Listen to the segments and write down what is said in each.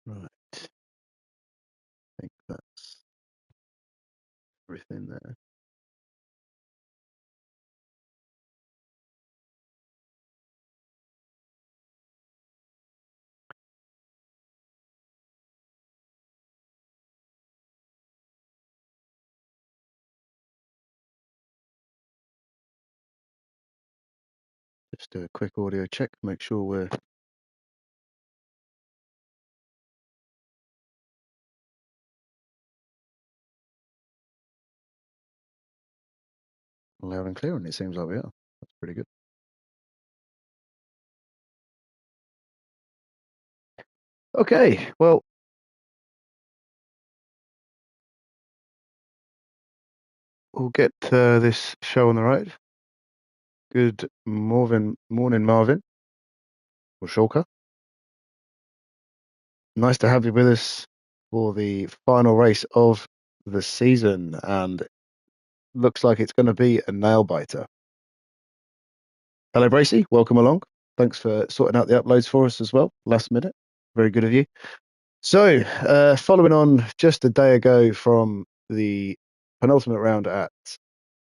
Right. I think that's everything there. Just do a quick audio check, make sure we're loud and clear, and it seems like we are. That's pretty good. Okay, well, we'll get this show on the road. Good morning, Marvin or Shulker. Nice to have you with us for the final race of the season, and looks like it's going to be a nail biter. Hello, Bracey. Welcome along. Thanks for sorting out the uploads for us as well. Last minute. Very good of you. So, following on just a day ago from the penultimate round at,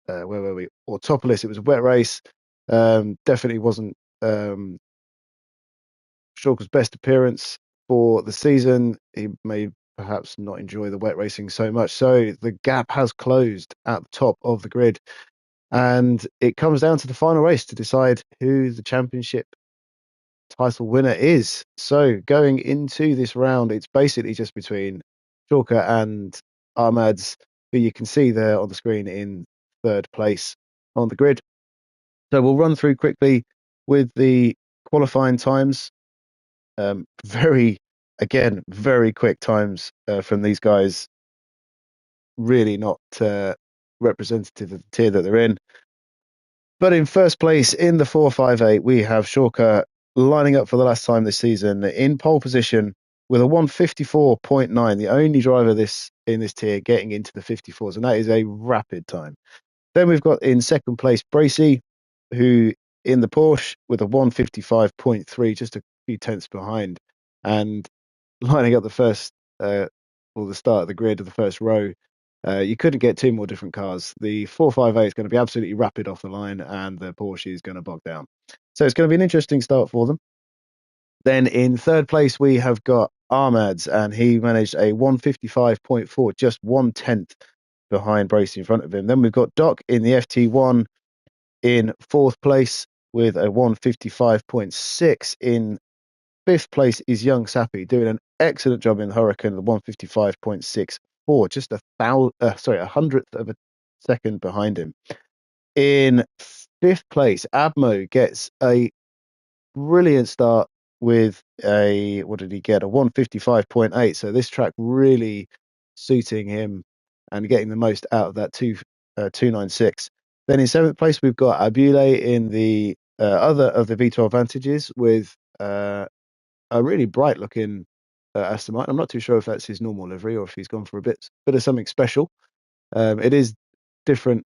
where were we? Autopolis. It was a wet race. Definitely wasn't Shulker's best appearance for the season. He may perhaps not enjoy the wet racing so much. So the gap has closed at the top of the grid. And it comes down to the final race to decide who the championship title winner is. So going into this round, it's basically just between Shulker and Ahmad's, who you can see there on the screen in third place on the grid. So we'll run through quickly with the qualifying times. Very quick times from these guys. Really not representative of the tier that they're in. But in first place in the 458, we have Shulker lining up for the last time this season in pole position with a 154.9, the only driver in this tier getting into the 54s, and that is a rapid time. Then we've got in second place Bracey, who in the Porsche with a 155.3, just a few tenths behind, and lining up the first or the start of the grid of the first row. You couldn't get two more different cars. The 458 is going to be absolutely rapid off the line, and the Porsche is going to bog down. So it's going to be an interesting start for them. Then in third place, we have got Ahmad's, and he managed a 155.4, just 1/10 behind Bracey in front of him. Then we've got Doc in the FT1 in fourth place with a 155.6. In fifth place is Young Sappy, doing an excellent job in the Hurricane, the 155.64, just a hundredth of a second behind him. In fifth place, Abmo gets a brilliant start with what did he get? A 155.8. So this track really suiting him and getting the most out of that 296. Then in seventh place, we've got Abule in the other of the V12 Vantages with a really bright looking Aston Martin. I'm not too sure if that's his normal livery or if he's gone for a bit of something special. It is different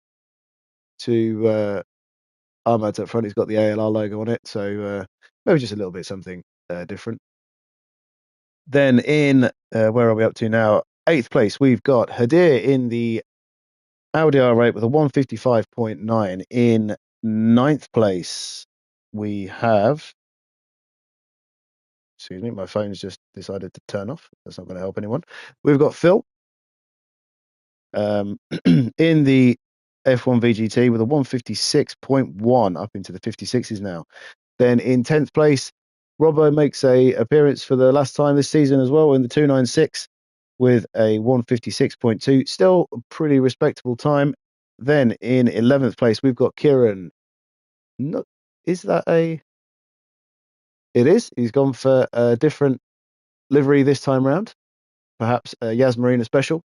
to Ahmad's up front. He's got the ALR logo on it, so maybe just a little bit something different. Then in where are we up to now? Eighth place, we've got Hadir in the Audi R8 with a 155.9. In ninth place, we have. Excuse me, my phone's just decided to turn off. That's not going to help anyone. We've got Phil in the F1 VGT with a 156.1 up into the 56s now. Then in 10th place, Robbo makes a appearance for the last time this season as well in the 296 with a 156.2. Still a pretty respectable time. Then in 11th place, we've got Kieran. Is that a... It is. He's gone for a different livery this time round. Perhaps a Marina special.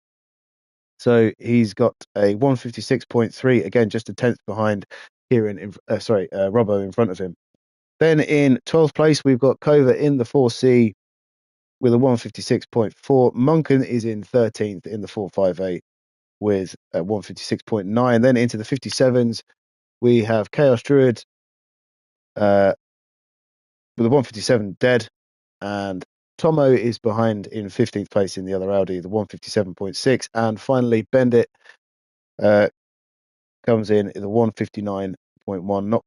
So he's got a 156.3, again, just a tenth behind Kieran, Robbo in front of him. Then in 12th place, we've got Kova in the 4C with a 156.4. Munkin is in 13th in the 458 with a 156.9. Then into the 57s, we have Chaos Druid with a 157 dead, and Tomo is behind in 15th place in the other Audi, the 157.6, and finally Bendit comes in the 159.1. Not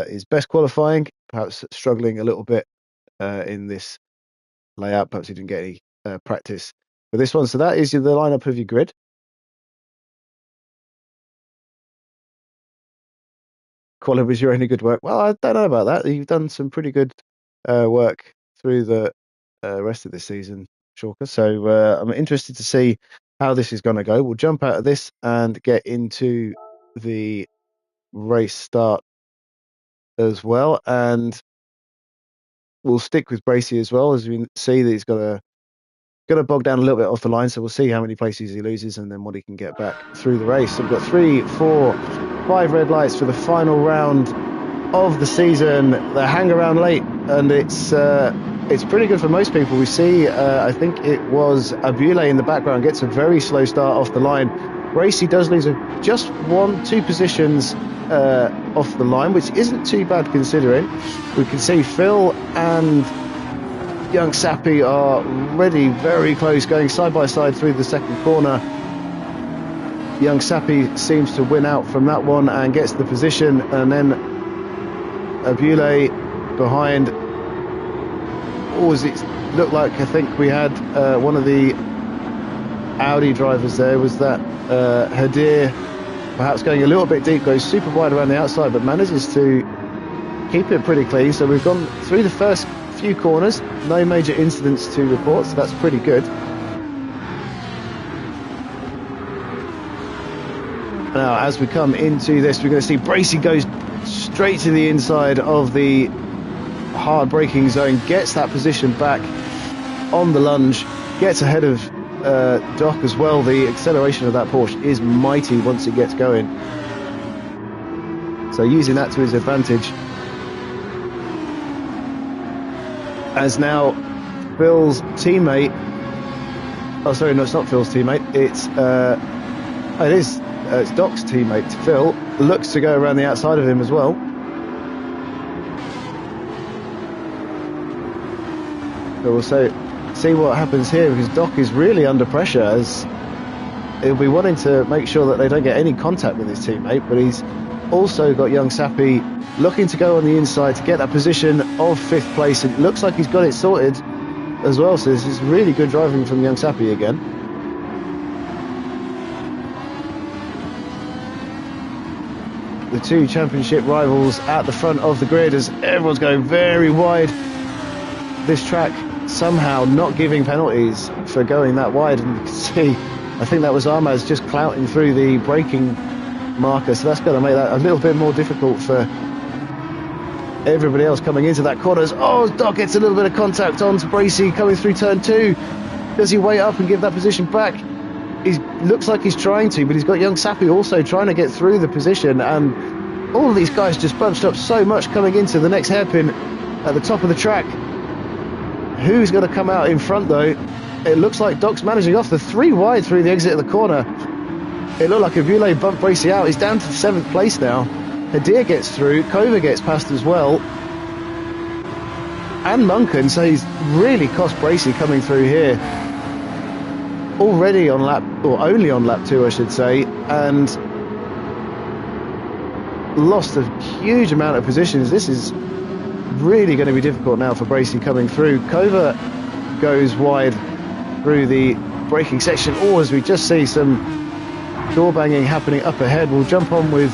his best qualifying, perhaps struggling a little bit in this layout. Perhaps he didn't get any practice for this one. So that is the lineup of your grid. Quali was your only good work. Well, I don't know about that. You've done some pretty good work through the rest of this season, Chalker. So I'm interested to see how this is going to go. We'll jump out of this and get into the race start as well, and we'll stick with Bracey as well, as we see that he's got to bog down a little bit off the line. So we'll see how many places he loses and then what he can get back through the race. So we've got 3, 4, 5 red lights for the final round of the season. They hang around late, and it's pretty good for most people. We see, I think it was Abule in the background gets a very slow start off the line. Bracey does lose just 1-2 positions off the line, which isn't too bad considering. We can see Phil and Young Sappy are already very close, going side by side through the second corner. Young Sappy seems to win out from that one and gets the position, and then Abule behind. Or does it look like, I think we had one of the Audi drivers there, was that Hadir, perhaps going a little bit deep, goes super wide around the outside, but manages to keep it pretty clean. So we've gone through the first few corners, no major incidents to report, so that's pretty good. Now, as we come into this, we're going to see Bracey goes straight to the inside of the hard braking zone, gets that position back on the lunge, gets ahead of Doc as well. The acceleration of that Porsche is mighty once it gets going, so using that to his advantage. As now Phil's teammate, oh sorry, no, it's not Phil's teammate, it's Doc's teammate. Phil looks to go around the outside of him as well. So we'll see what happens here, because Doc is really under pressure, as he'll be wanting to make sure that they don't get any contact with his teammate, but he's also got Young Sappy looking to go on the inside to get that position of 5th place. It looks like he's got it sorted as well, so this is really good driving from Young Sappy again. The two championship rivals at the front of the grid, as everyone's going very wide. This track somehow not giving penalties for going that wide, and you can see, I think that was Armaz just clouting through the braking marker, so that's going to make that a little bit more difficult for everybody else coming into that corner. Oh, Doc gets a little bit of contact onto Bracey coming through turn 2. Does he wait up and give that position back? He looks like he's trying to, but he's got Young Sappy also trying to get through the position, and all of these guys just bunched up so much coming into the next hairpin at the top of the track. Who's going to come out in front though? It looks like Doc's managing off the 3 wide through the exit of the corner. It looked like Abule bumped Bracey out. He's down to 7th place now. Hadir gets through, Kova gets past as well, and Munkin, so he's really cost Bracey coming through here. Already on lap, or only on lap 2 I should say, and lost a huge amount of positions. This is really going to be difficult now for Bracey coming through. Kova goes wide through the braking section, or as we just see some door banging happening up ahead. We'll jump on with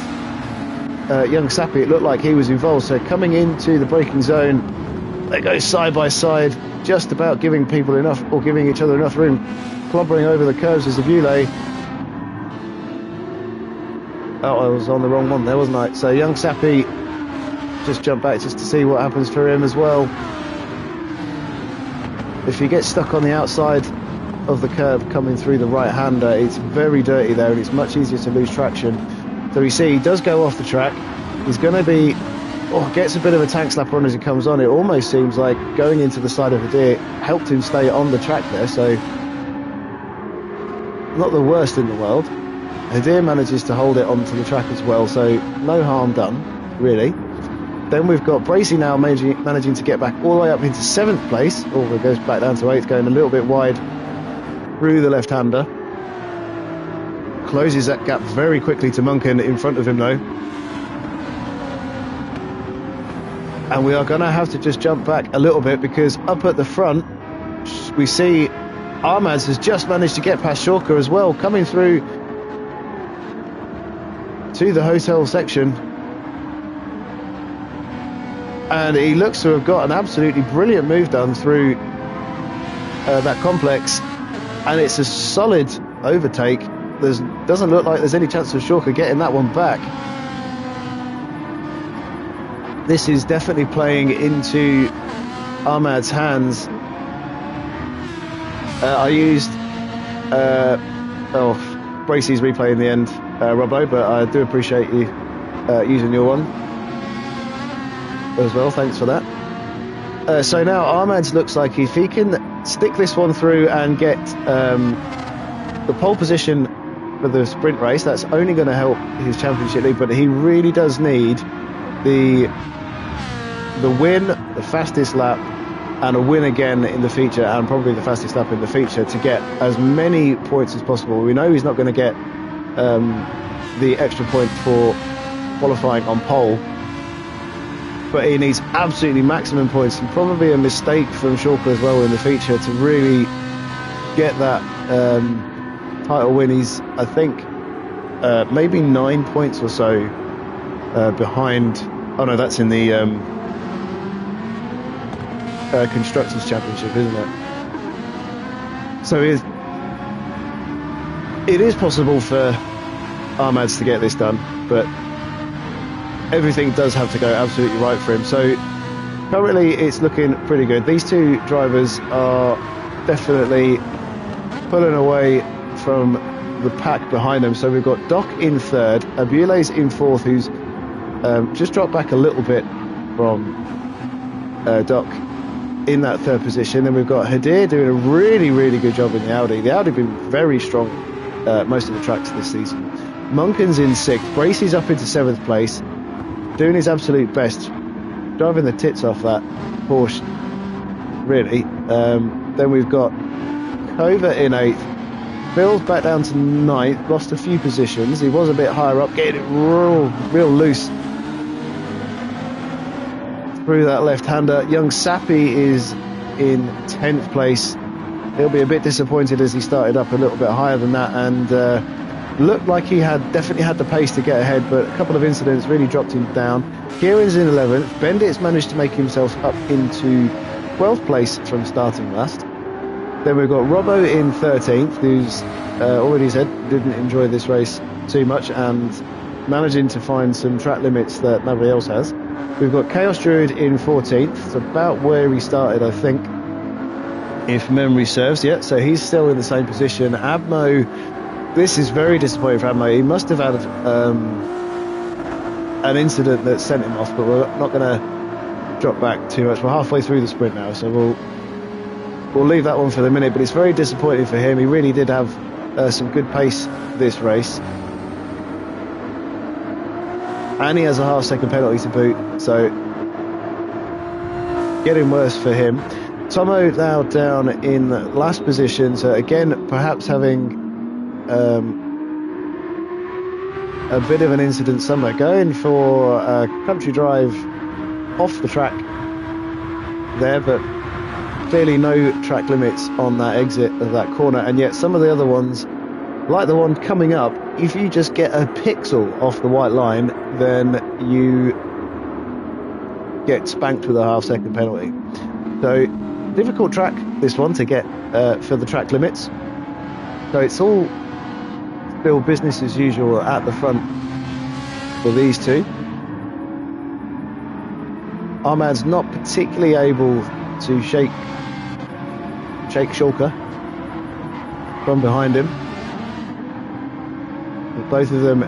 Young Sappy. It looked like he was involved, so coming into the braking zone, they go side by side, just about giving people enough, or giving each other enough room, clobbering over the curves as Abule. Oh, I was on the wrong one there, wasn't I? So Young Sappy just jump back just to see what happens for him as well. If he gets stuck on the outside of the curb coming through the right hander, it's very dirty there, and it's much easier to lose traction. So we see he does go off the track. He's going to be, gets a bit of a tank slapper on as he comes on. It almost seems like going into the side of Hadir helped him stay on the track there, so not the worst in the world. Hadir manages to hold it onto the track as well, so no harm done really. Then we've got Bracey now managing to get back all the way up into 7th place. Oh, it goes back down to 8th, going a little bit wide through the left-hander. Closes that gap very quickly to Munkin in front of him, though. And we are going to have to just jump back a little bit, because up at the front, we see Armads has just managed to get past Shorka as well, coming through to the hotel section. And he looks to have got an absolutely brilliant move done through that complex. And it's a solid overtake. Doesn't look like there's any chance of Shorka getting that one back. This is definitely playing into Ahmad's hands. I used Bracey's replay in the end, Robbo, but I do appreciate you using your one as well. Thanks for that. So now Ahmad's looks like if he can stick this one through and get the pole position for the sprint race, that's only going to help his championship lead, but he really does need the win, the fastest lap, and a win again in the feature, and probably the fastest lap in the feature, to get as many points as possible. We know he's not going to get the extra point for qualifying on pole, but he needs absolutely maximum points, and probably a mistake from Shorka as well in the feature to really get that title win. He's, I think, maybe 9 points or so behind. Oh no, that's in the Constructors' Championship, isn't it? So it is possible for Ahmads to get this done, but everything does have to go absolutely right for him. So currently it's looking pretty good. These two drivers are definitely pulling away from the pack behind them. So we've got Doc in 3rd, Abule's in 4th, who's just dropped back a little bit from Doc in that 3rd position. Then we've got Hadir doing a really, really good job in the Audi. The Audi have been very strong most of the tracks this season. Munkin's in 6th, Bracey's up into 7th place, doing his absolute best, driving the tits off that Porsche, really. Then we've got Kova in 8th, Phil's back down to 9th, lost a few positions. He was a bit higher up, getting it real loose through that left-hander. Young Sappi is in 10th place. He'll be a bit disappointed as he started up a little bit higher than that, and looked like he had definitely had the pace to get ahead, but a couple of incidents really dropped him down. Kieran's in 11th. Bendit's managed to make himself up into 12th place from starting last. Then we've got Robbo in 13th, who's already said didn't enjoy this race too much, and managing to find some track limits that nobody else has. We've got Chaos Druid in 14th. It's about where he started, I think, if memory serves. Yeah, so he's still in the same position. Abmo, this is very disappointing for Abmo. He must have had an incident that sent him off, but we're not going to drop back too much. We're halfway through the sprint now, so we'll leave that one for the minute, but it's very disappointing for him. He really did have some good pace this race. And he has a half-second penalty to boot, so getting worse for him. Tomo now down in last position, so again, perhaps having a bit of an incident somewhere. Going for a country drive off the track there, but clearly no track limits on that exit of that corner, and yet some of the other ones, like the one coming up, if you just get a pixel off the white line, then you get spanked with a half-second penalty. So difficult track, this one, to get for the track limits. So it's all still business as usual at the front for these two. Ahmad's not particularly able to shake Shulker from behind him. But both of them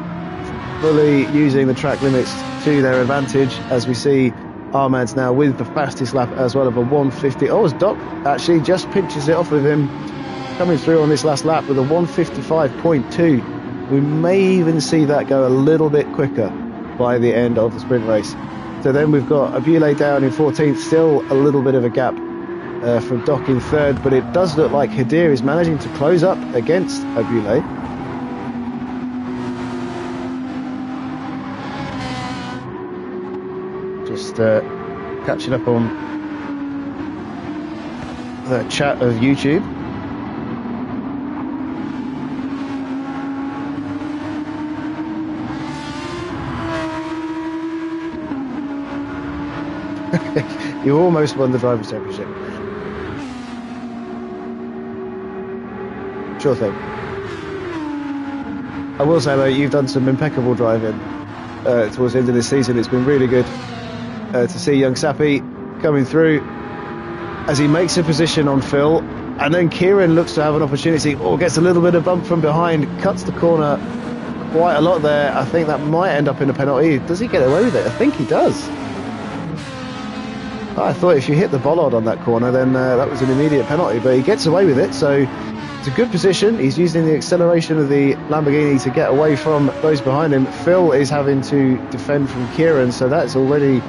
fully using the track limits to their advantage, as we see Ahmad's now with the fastest lap as well of a 150. Oh, as Doc actually just pinches it off of him, coming through on this last lap with a 155.2. We may even see that go a little bit quicker by the end of the sprint race. So then we've got Abule down in 14th, still a little bit of a gap from Doc in 3rd, but it does look like Hadir is managing to close up against Abule. Just catching up on the chat of YouTube. You almost won the Drivers' Championship. Sure thing. I will say though, you've done some impeccable driving towards the end of this season. It's been really good to see young Sappi coming through as he makes a position on Phil, and then Kieran looks to have an opportunity, gets a little bit of bump from behind, cuts the corner quite a lot there. I think that might end up in a penalty. Does he get away with it? I think he does. I thought if you hit the bollard on that corner, then that was an immediate penalty, but he gets away with it, so it's a good position. He's using the acceleration of the Lamborghini to get away from those behind him. Phil is having to defend from Kieran, so that's already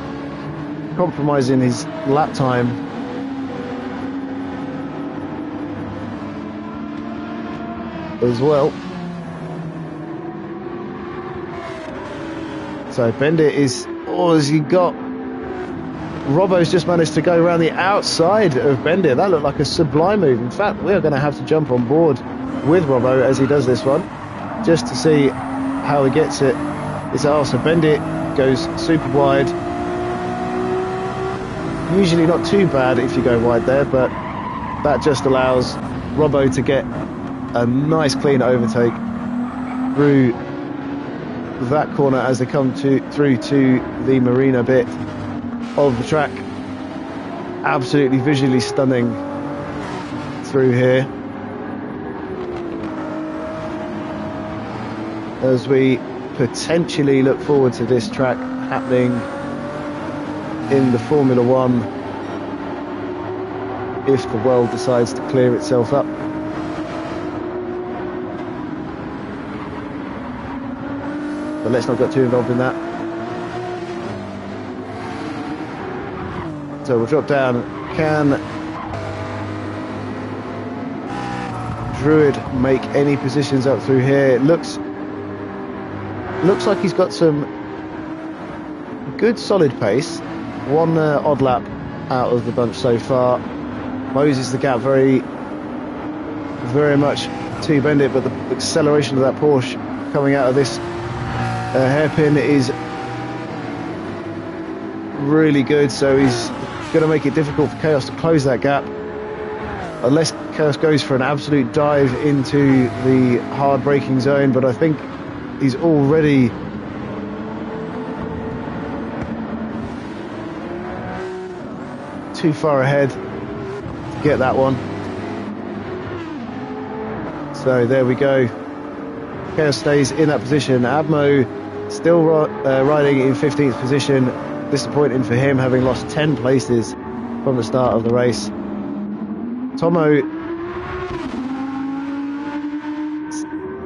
compromising his lap time. As well. So Bendit is, has he got... Robbo's just managed to go around the outside of Bendit. That looked like a sublime move. In fact, we are going to have to jump on board with Robbo as he does this one, just to see how he gets it. So Bendit goes super wide. Usually not too bad if you go wide there, but that just allows Robbo to get a nice clean overtake through that corner as they come through to the Marina bit of the track. Absolutely visually stunning through here as we potentially look forward to this track happening in the Formula One if the world decides to clear itself up. But let's not get too involved in that. So we'll drop down. Can Druid make any positions up through here? It looks like he's got some good solid pace. One odd lap out of the bunch so far. Moses the gap very much to Bendit, but the acceleration of that Porsche coming out of this hairpin is really good, so he's going to make it difficult for Chaos to close that gap unless Chaos goes for an absolute dive into the hard braking zone, but I think he's already too far ahead to get that one. So there we go. Chaos stays in that position. Abmo still riding in 15th position. Disappointing for him, having lost 10 places from the start of the race. Tomo,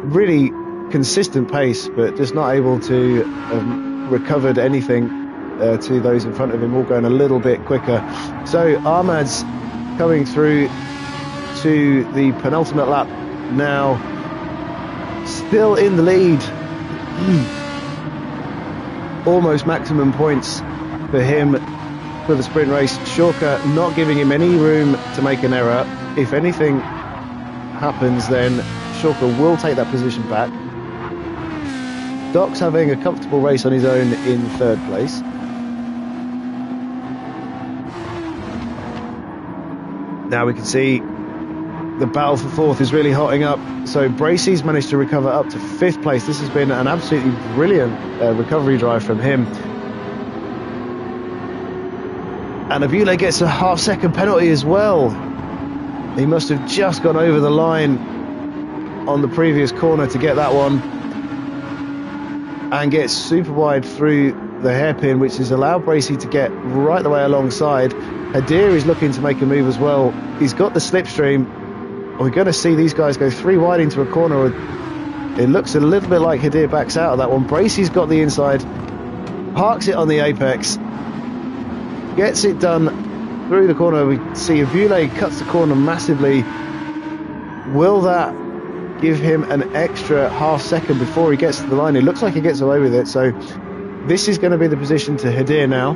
really consistent pace, but just not able to have recovered anything to those in front of him, all going a little bit quicker. So Ahmad's coming through to the penultimate lap now, still in the lead. Almost maximum points for him for the sprint race. Shorka not giving him any room to make an error. If anything happens, then Shorka will take that position back. Doc's having a comfortable race on his own in 3rd place. Now we can see the battle for 4th is really hotting up. So Bracey's managed to recover up to 5th place. This has been an absolutely brilliant recovery drive from him. And Abule gets a half-second penalty as well. He must have just gone over the line on the previous corner to get that one, and gets super wide through the hairpin, which has allowed Bracey to get right the way alongside. Hadir is looking to make a move as well. He's got the slipstream. We're going to see these guys go 3 wide into a corner. It looks a little bit like Hadir backs out of that one. Bracey's got the inside. parks it on the apex, gets it done through the corner. We see Abule cuts the corner massively. Will that give him an extra half second before he gets to the line? It looks like he gets away with it, so this is going to be the position to Hadir now.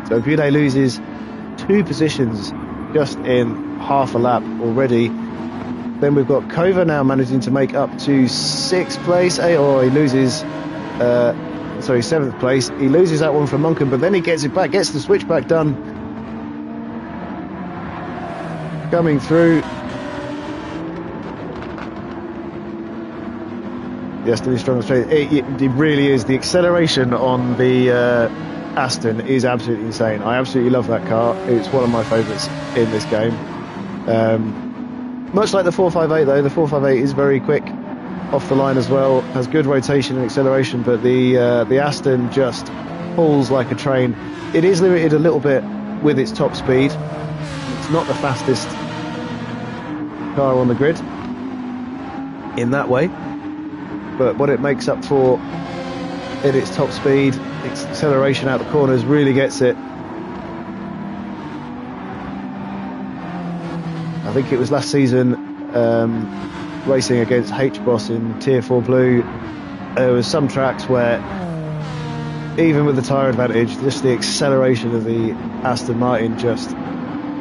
So Abule loses 2 positions just in half a lap already. Then we've got Kova now managing to make up to 6th place. He loses, 7th place. He loses that one from Munken, but then he gets it back, gets the switchback done. Coming through. Yes, to be strong and straight. It really is. The acceleration on the Aston is absolutely insane. I absolutely love that car. It's one of my favourites in this game. Much like the 458 though, the 458 is very quick off the line as well, has good rotation and acceleration, but the Aston just pulls like a train. It is limited a little bit with its top speed. It's not the fastest car on the grid in that way, but what it makes up for in its top speed, its acceleration out the corners, really gets it. I think it was last season, racing against H-Boss in Tier 4 Blue, there was some tracks where, even with the tyre advantage, just the acceleration of the Aston Martin just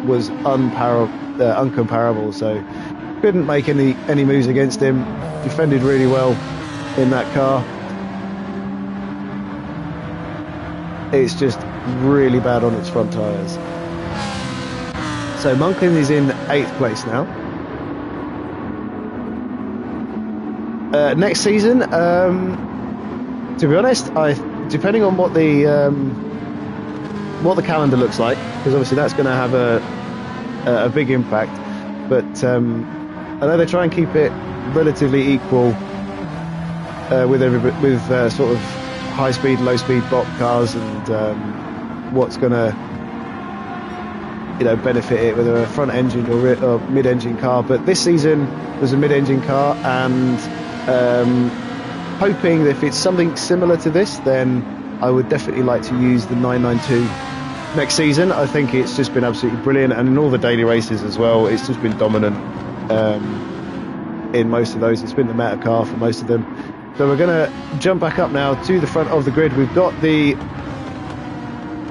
was uncomparable. So couldn't make any moves against him. Defended really well in that car. It's just really bad on its front tyres. So Munkin is in 8th place now. Next season, to be honest, depending on what the calendar looks like, because obviously that's going to have a big impact. But I know they try and keep it relatively equal with sort of high speed, low speed bot cars, and what's going to benefit it, whether a front engine or mid engine car. But this season was a mid engine car, and hoping that if it's something similar to this, then I would definitely like to use the 992 next season. I think it's just been absolutely brilliant, and in all the daily races as well, it's just been dominant in most of those. It's been the meta car for most of them. So we're going to jump back up now to the front of the grid. We've got the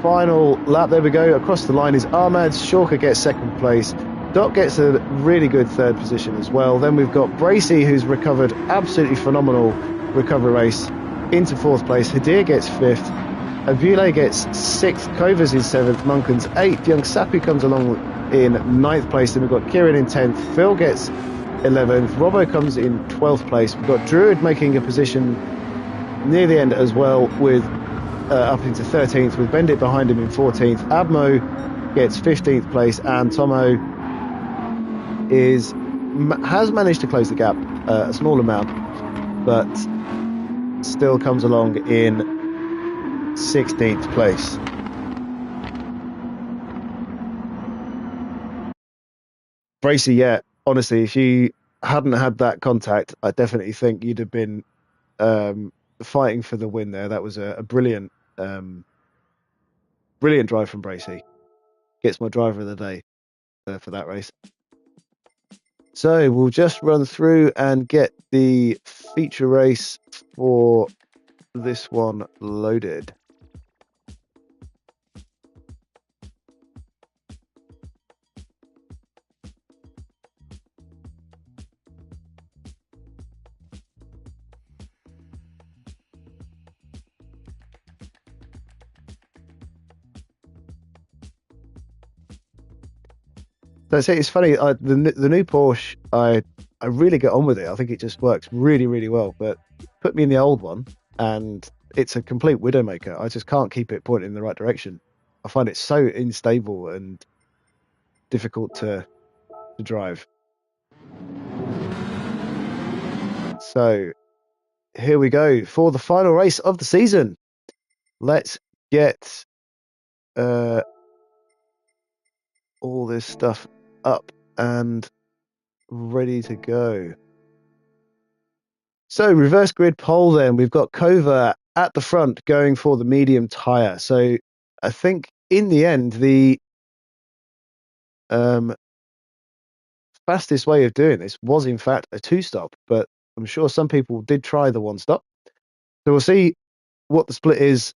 final lap. There we go. Across the line is Ahmad. Shorka gets 2nd place. Doc gets a really good 3rd position as well. Then we've got Bracey, who's recovered absolutely phenomenal recovery race, into 4th place. Hadir gets 5th. Abule gets 6th. Kova's in 7th. Munken's 8th. Young Sapu comes along in 9th place. Then we've got Kieran in 10th. Phil gets 11th. Robbo comes in 12th place. We've got Druid making a position near the end as well, with up into 13th, with Bendit behind him in 14th. Abmo gets 15th place, and Tomo has managed to close the gap a small amount, but still comes along in 16th place. Bracey, yeah, honestly, if you hadn't had that contact, I definitely think you'd have been fighting for the win there. That was a brilliant drive from Bracey. Gets my driver of the day for that race. So we'll just run through and get the feature race for this one loaded. So it's funny. The new Porsche, I really get on with it. I think it just works really, really well. But put me in the old one, and it's a complete widowmaker. I just can't keep it pointing in the right direction. I find it so unstable and difficult to drive. So here we go for the final race of the season. Let's get all this stuff up and ready to go. So reverse grid pole then. We've got Kova at the front going for the medium tyre. So I think in the end, the fastest way of doing this was in fact a two-stop, but I'm sure some people did try the one-stop. So we'll see what the split is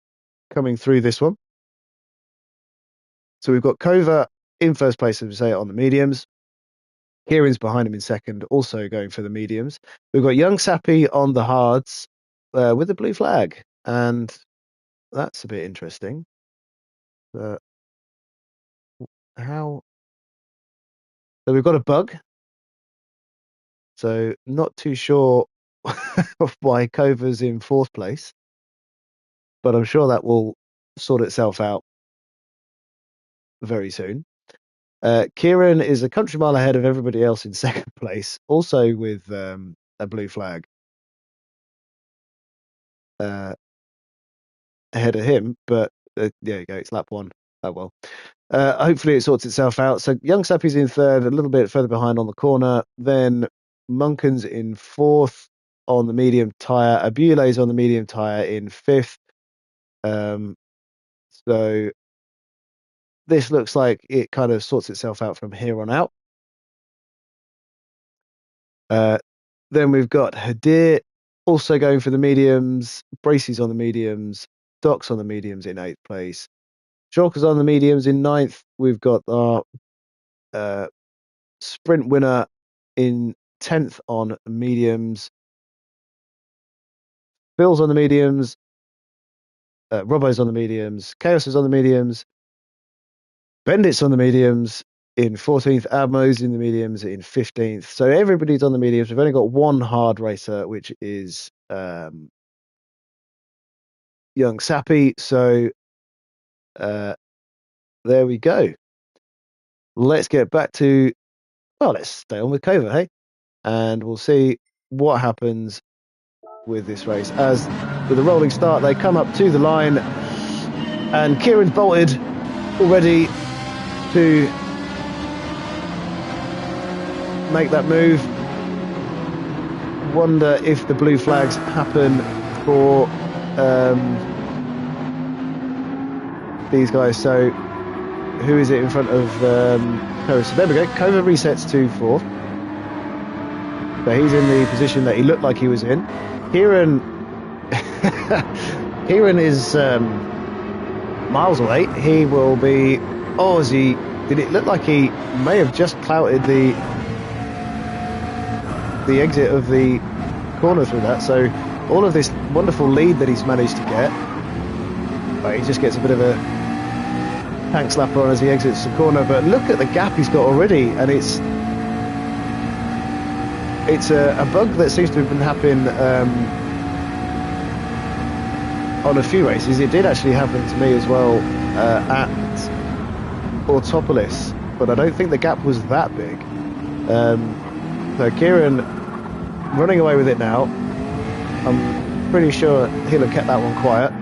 coming through this one. So we've got Kova in first place, as we say, on the mediums. Kieran's behind him in second, also going for the mediums. We've got Young Sappy on the hards with the blue flag, and that's a bit interesting. How? So we've got a bug. So not too sure why Kova's in fourth place, but I'm sure that will sort itself out very soon. Kieran is a country mile ahead of everybody else in second place, also with a blue flag ahead of him. But there you go, it's lap one. Oh well. Hopefully it sorts itself out. So Young Sappy's in third, a little bit further behind on the corner. Then Munken's in fourth on the medium tyre. Abule's on the medium tyre in fifth. So this looks like it kind of sorts itself out from here on out. Then we've got Hadir also going for the mediums. Bracey's on the mediums. Doc's on the mediums in 8th place. Chalker's on the mediums in 9th. We've got our sprint winner in 10th on mediums. Phil's on the mediums. Robbo's on the mediums. Chaos is on the mediums. Bendit's on the mediums in 14th. Admo's in the mediums in 15th. So everybody's on the mediums. We've only got one hard racer, which is Young Sappy. So there we go. Let's get back to, well, let's stay on with Kova, hey? And we'll see what happens with this race. As with a rolling start, they come up to the line, and Kieran's bolted already to make that move. Wonder if the blue flags happen for these guys. So who is it in front of Kova? So there we go. Kova resets to fourth. So he's in the position that he looked like he was in. Kieran is miles away. He will be. Oh, did it look like he may have just clouted the exit of the corner through that? So all of this wonderful lead that he's managed to get, he just gets a bit of a tank slapper on as he exits the corner. But look at the gap he's got already, and it's a bug that seems to have been happening on a few races. It did actually happen to me as well at Autopolis, but I don't think the gap was that big. So Kieran running away with it now. I'm pretty sure he'll have kept that one quiet.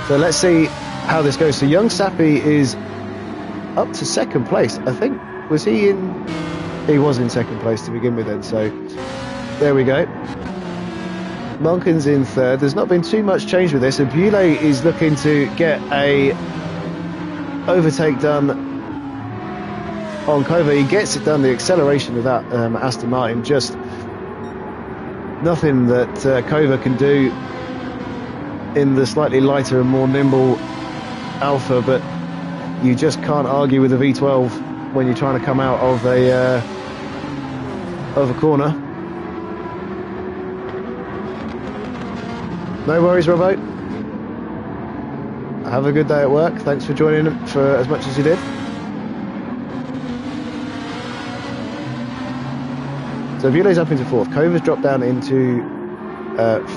So let's see how this goes. So Young Sappy is up to second place. I think, was he in? He was in second place to begin with then. So there we go. Monken's in third. There's not been too much change with this. Abule is looking to get a overtake done on Kova. He gets it done. The acceleration of that Aston Martin, just nothing that Kova can do in the slightly lighter and more nimble Alpha, but you just can't argue with a V12 when you're trying to come out of a corner. No worries, Robbo. Have a good day at work. Thanks for joining for as much as you did. So Abule's up into fourth. Kova's dropped down into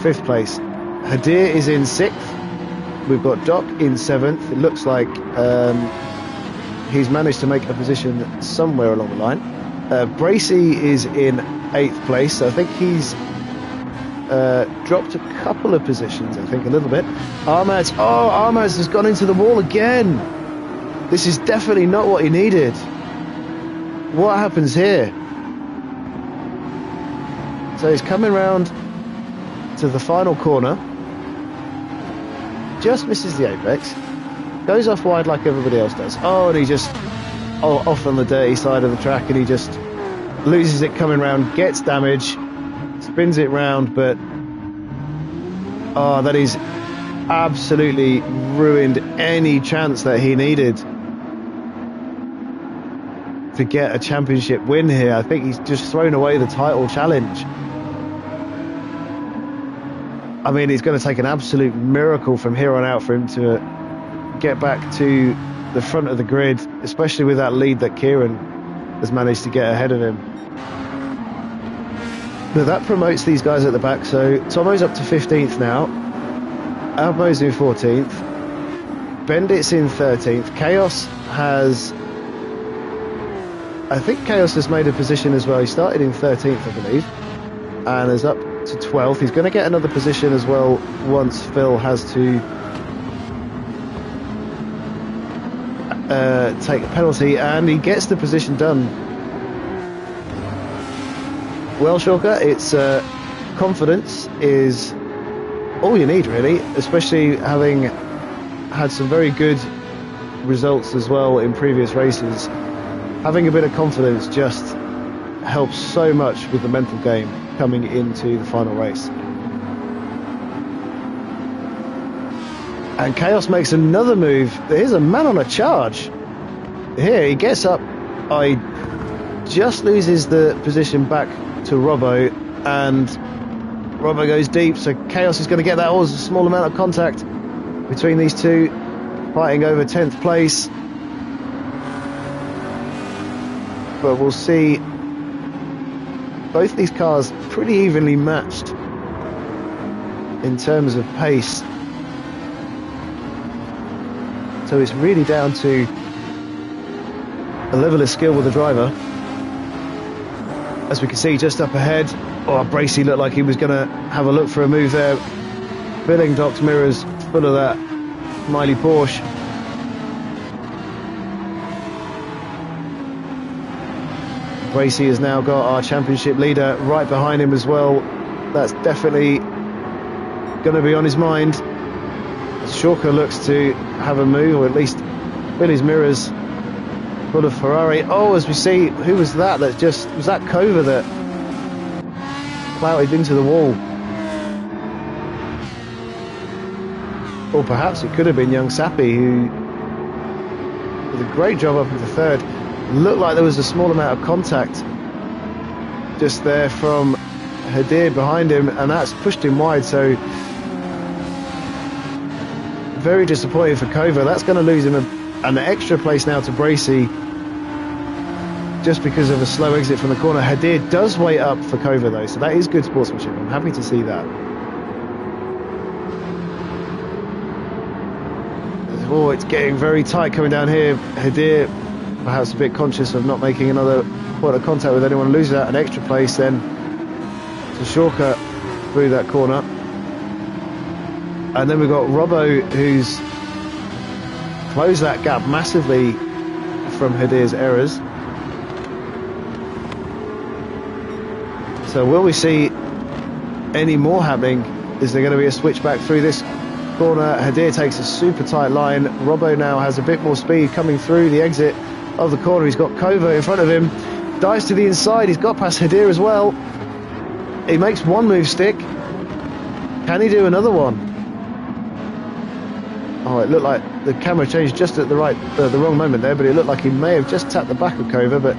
fifth place. Hadir is in sixth. We've got Doc in seventh. It looks like he's managed to make a position somewhere along the line. Bracey is in eighth place. So I think he's dropped a couple of positions, I think a little bit. Armaz has gone into the wall again. This is definitely not what he needed. What happens here? So he's coming round to the final corner. Just misses the apex. Goes off wide like everybody else does. Oh, and he just off on the dirty side of the track, and he just loses it coming round, gets damage, spins it round, but that is absolutely ruined any chance that he needed to get a championship win here. I think he's just thrown away the title challenge. I mean, it's going to take an absolute miracle from here on out for him to get back to the front of the grid, especially with that lead that Kieran has managed to get ahead of him. But that promotes these guys at the back. So Tomo's up to 15th now. Albo's in 14th. Bendit's in 13th. I think Chaos has made a position as well. He started in 13th, I believe, and is up to 12th. He's going to get another position as well once Phil has to take a penalty, and he gets the position done. Well, Shorka, it's confidence is all you need, really, especially having had some very good results as well in previous races. Having a bit of confidence just helps so much with the mental game coming into the final race. And Chaos makes another move. Here's a man on a charge. Here, he gets up. He just loses the position back to Robbo, and Robbo goes deep, so Chaos is going to get that. There's a small amount of contact between these two, fighting over 10th place. But we'll see both these cars pretty evenly matched in terms of pace. So it's really down to a level of skill with the driver. As we can see just up ahead, Bracey looked like he was going to have a look for a move there. Filling Doc's mirrors full of that Miley Porsche. Bracey has now got our championship leader right behind him as well. That's definitely going to be on his mind. Shorka looks to have a move, or at least fill his mirrors full of Ferrari. As we see, who was that? Was that Kova that plowed into the wall? Or perhaps it could have been young Sappi, who did a great job up into third. Looked like there was a small amount of contact just there from Hadir behind him, and that's pushed him wide. So very disappointing for Kova. That's going to lose him an extra place now to Bracey, just because of a slow exit from the corner. Hadir does wait up for Kova though, so that is good sportsmanship. I'm happy to see that. It's getting very tight coming down here. Hadir perhaps a bit conscious of not making another point of contact with anyone, loses out an extra place then to Shorka through that corner. And then we've got Robbo, who's closed that gap massively from Hadir's errors. So will we see any more happening? Is there going to be a switch back through this corner? Hadir takes a super tight line. Robbo now has a bit more speed coming through the exit of the corner. He's got Kova in front of him, dives to the inside. He's got past Hadir as well. He makes one move stick. Can he do another one? It looked like the camera changed just at the wrong moment there, but it looked like he may have just tapped the back of Kova, but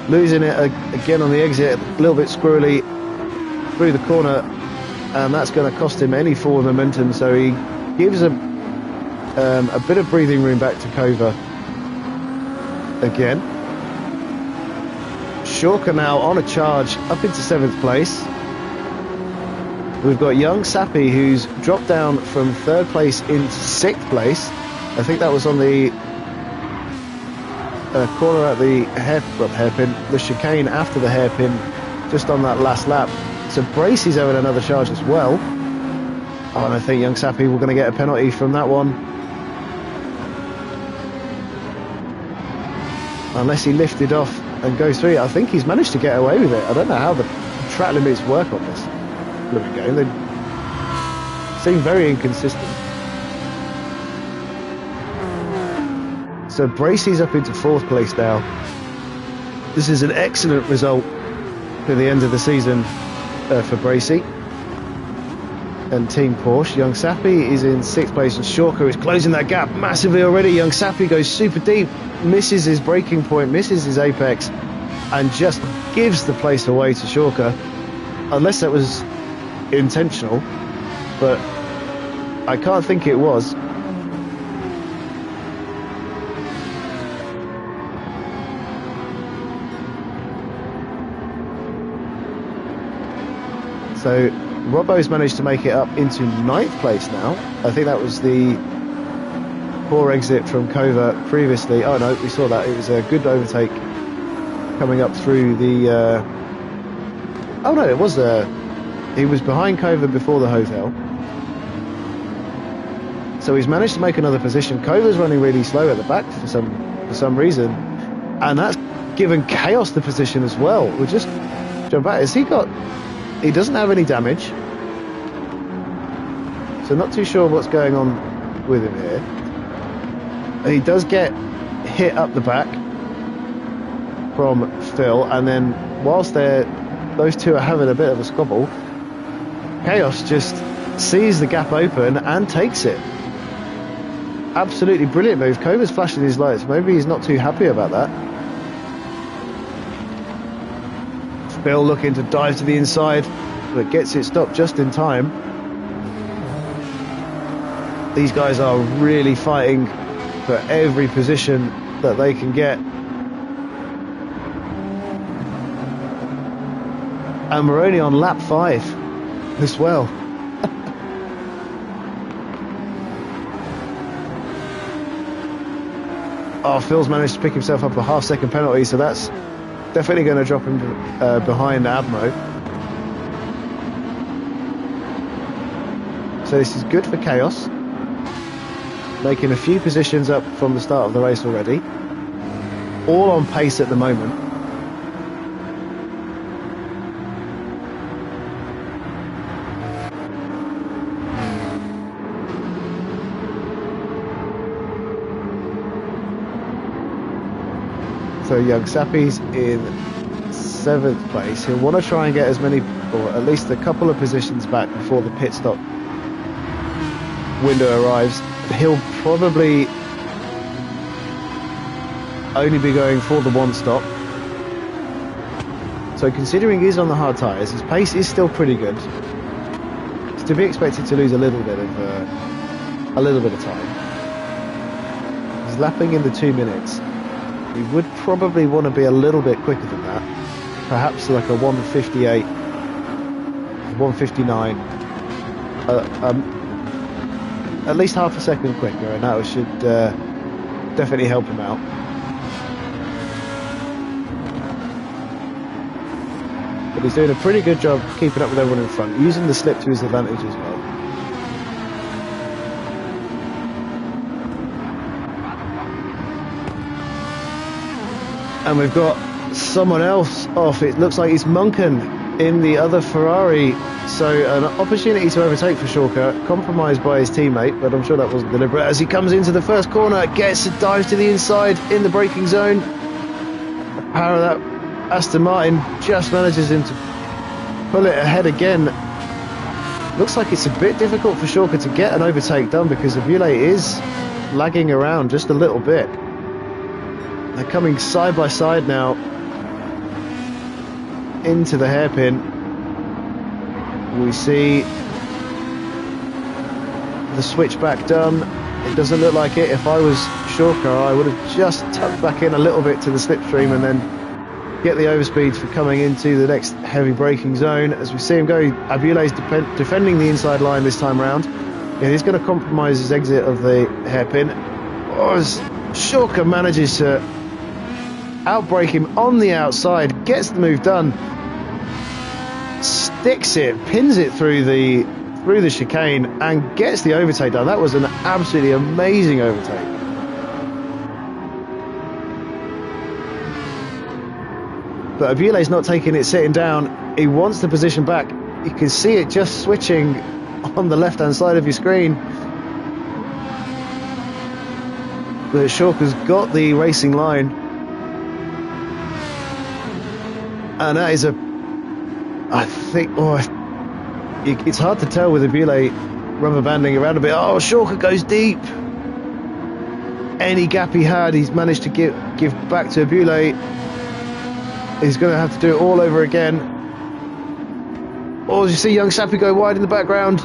losing it again on the exit, a little bit squirrely through the corner, and that's going to cost him any forward momentum. So he gives a bit of breathing room back to Kova again. Shorka now on a charge up into 7th place. We've got young Sappi, who's dropped down from 3rd place into 6th place. I think that was on the corner at the hairpin, the chicane after the hairpin, just on that last lap. So Bracey's having another charge as well. And I think young Sappi will going to get a penalty from that one, unless he lifted off and goes through it. I think he's managed to get away with it. I don't know how the track limits work on this blooming game. They seem very inconsistent. So Bracey's up into 4th place now. This is an excellent result for the end of the season for Bracey and Team Porsche. Young Sappi is in 6th place, and Shorker is closing that gap massively already. Young Sappi goes super deep, misses his braking point, misses his apex, and just gives the place away to Shorker, unless that was intentional, but I can't think it was. So Robbo's managed to make it up into 9th place now. I think that was the poor exit from Kova previously. Oh no, we saw that. It was a good overtake coming up through the... Oh no, it was... He was behind Kova before the hotel. So he's managed to make another position. Kova's running really slow at the back for some reason. And that's given Chaos the position as well. We'll just jump back. He doesn't have any damage, so not too sure what's going on with him here. He does get hit up the back from Phil, and then whilst those two are having a bit of a squabble, Chaos just sees the gap open and takes it. Absolutely brilliant move. Kova's flashing his lights. Maybe he's not too happy about that. Phil looking to dive to the inside, but gets it stopped just in time. These guys are really fighting for every position that they can get. And we're only on lap 5 as well. Oh, Phil's managed to pick himself up a half-second penalty, so that's definitely going to drop him behind Abmo. So this is good for Chaos. Making a few positions up from the start of the race already. All on pace at the moment. So Young Sappi's in 7th place. He'll want to try and get as many, or at least a couple of positions back before the pit stop window arrives. He'll probably only be going for the 1 stop. So considering he's on the hard tyres, his pace is still pretty good. It's to be expected to lose a little bit of time. He's lapping in the 2 minutes. We would probably want to be a little bit quicker than that. Perhaps like a 1:58, 1:59. At least half a second quicker, and that should definitely help him out. But he's doing a pretty good job keeping up with everyone in front, using the slip to his advantage as well. And we've got someone else off. It looks like it's Munken in the other Ferrari. So an opportunity to overtake for Shorker, compromised by his teammate, but I'm sure that wasn't deliberate. As he comes into the first corner, gets a dive to the inside in the braking zone. The power of that Aston Martin just manages him to pull it ahead again. Looks like it's a bit difficult for Shorker to get an overtake done because Abule is lagging around just a little bit. They're coming side by side now into the hairpin. We see the switchback done. It doesn't look like it. If I was Shorker, I would have just tucked back in a little bit to the slipstream and then get the overspeed for coming into the next heavy braking zone. As we see him go, Abule's defending the inside line this time round. Yeah, he's going to compromise his exit of the hairpin. Oh, as Shorker manages to outbrake him on the outside, gets the move done, sticks it, pins it through the chicane, and gets the overtake done. That was an absolutely amazing overtake. But Abule's not taking it sitting down. He wants the position back. You can see it just switching on the left-hand side of your screen. But Shorker's got the racing line. And that is I think, it's hard to tell with the Bule rubber banding around a bit. Oh, Shorker goes deep. Any gap he had, he's managed to give back to Bule. He's going to have to do it all over again. Oh, you see young Sappi go wide in the background.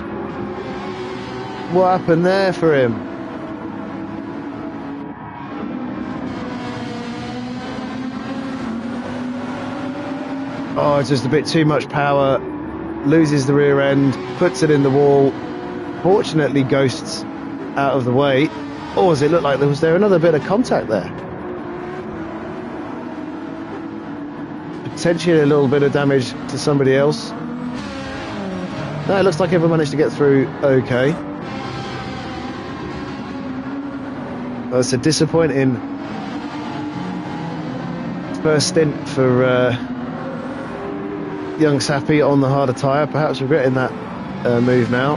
What happened there for him? Oh, it's just a bit too much power. Loses the rear end, puts it in the wall. Fortunately, ghosts out of the way. Or does it look like was there another bit of contact there? Potentially a little bit of damage to somebody else. No, it looks like everyone managed to get through okay. That's a disappointing first stint for young Sappi on the harder tyre, perhaps regretting that move now.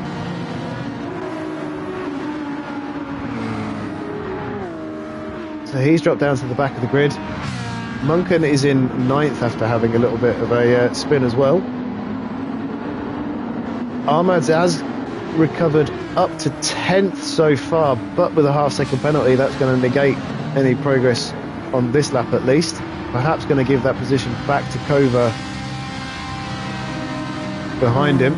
So he's dropped down to the back of the grid. Munken is in 9th after having a little bit of a spin as well. Ahmad's has recovered up to 10th so far, but with a half-second penalty, that's going to negate any progress on this lap at least. Perhaps going to give that position back to Kova behind him.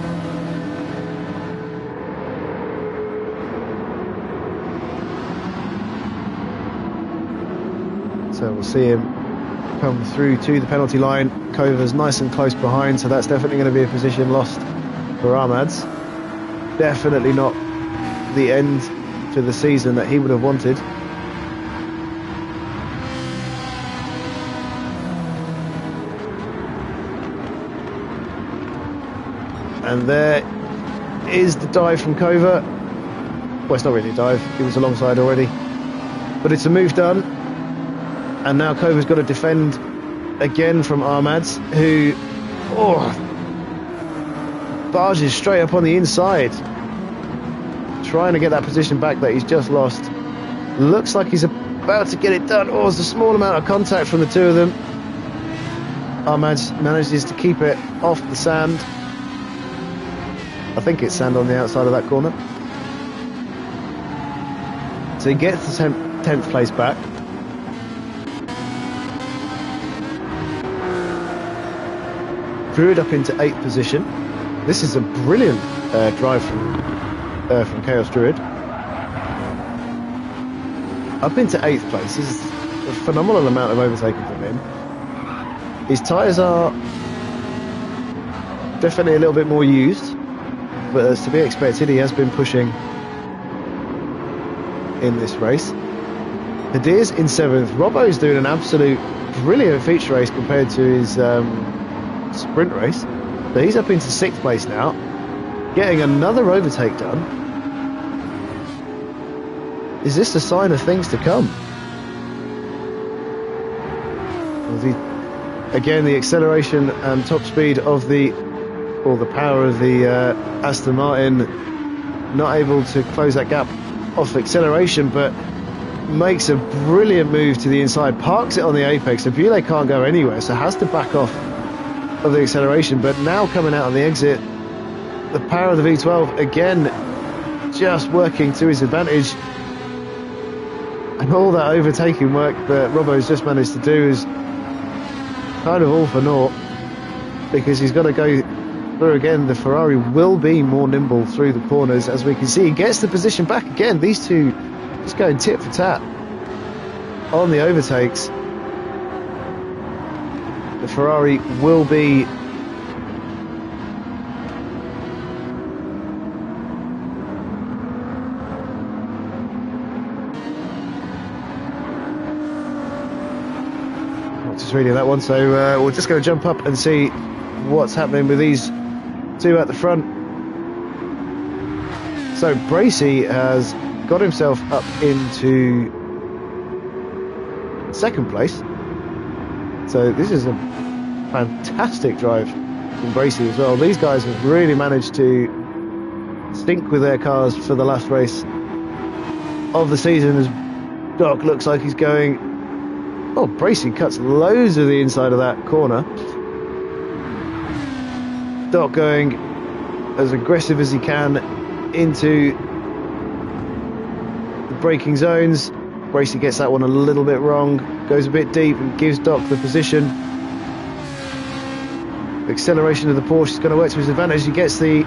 So we'll see him come through to the penalty line. Kova's nice and close behind, so that's definitely going to be a position lost for Ahmad's. Definitely not the end to the season that he would have wanted. And there is the dive from Kova. Well, it's not really a dive, he was alongside already. But it's a move done. And now Kova's got to defend again from Ahmad's, who barges straight up on the inside, trying to get that position back that he's just lost. Looks like he's about to get it done. Oh, there's a small amount of contact from the two of them. Ahmad's manages to keep it off the sand. I think it's sand on the outside of that corner. So he gets the 10th place back. Druid up into 8th position. This is a brilliant drive from Chaos Druid. Up into 8th place. This is a phenomenal amount of overtaking from him. His tyres are definitely a little bit more used, but as to be expected, he has been pushing in this race. Hadir's in 7th. Robbo's doing an absolute brilliant feature race compared to his sprint race. So he's up into 6th place now, getting another overtake done. Is this a sign of things to come? Again, the acceleration and top speed of the power of the Aston Martin, not able to close that gap off acceleration, but makes a brilliant move to the inside, parks it on the apex. So Bule can't go anywhere, so has to back off of the acceleration. But now coming out on the exit, the power of the V12 again just working to his advantage, and all that overtaking work that Robbo's just managed to do is kind of all for naught, because he's got to go through again. The Ferrari will be more nimble through the corners, as we can see. He gets the position back again. These two just going tit for tat on the overtakes. The Ferrari will be not just reading that one, so we're just going to jump up and see what's happening with these two at the front. So Bracy has got himself up into 2nd place. So this is a fantastic drive in Bracey as well. These guys have really managed to sync with their cars for the last race of the season, as Doc looks like he's going. Oh, Bracey cuts loads of the inside of that corner. Doc going as aggressive as he can into the braking zones. Bracey gets that one a little bit wrong, goes a bit deep and gives Doc the position. The acceleration of the Porsche is going to work to his advantage. He gets the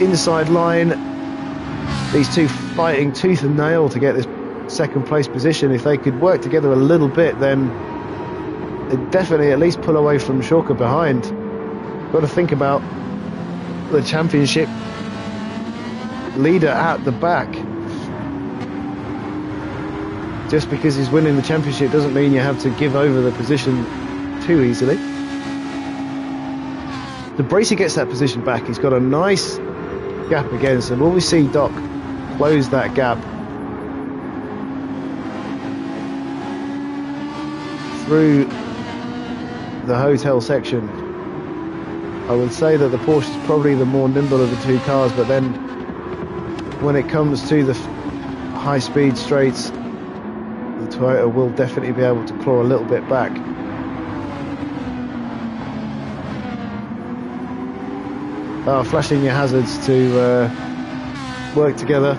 inside line. These two fighting tooth and nail to get this second place position. If they could work together a little bit, then they'd definitely at least pull away from Shorker behind. Got to think about the championship leader at the back. Just because he's winning the championship doesn't mean you have to give over the position too easily. So Bracey gets that position back. He's got a nice gap again, so will we see Doc close that gap through the hotel section? I would say that the Porsche is probably the more nimble of the two cars, but then when it comes to the high speed straights, the Toyota will definitely be able to claw a little bit back. Flashing your hazards to work together.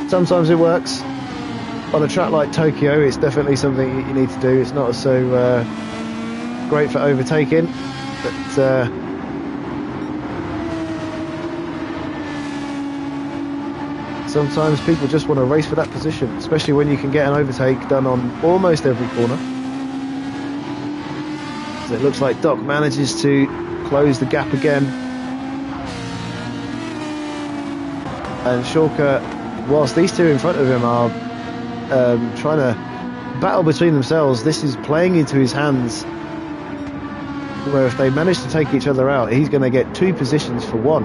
Sometimes it works. On a track like Tokyo, it's definitely something you need to do. It's not so great for overtaking, but sometimes people just want to race for that position, especially when you can get an overtake done on almost every corner. So it looks like Doc manages to close the gap again, and Shorker, whilst these two in front of him are trying to battle between themselves, this is playing into his hands, where if they manage to take each other out, he's going to get two positions for one.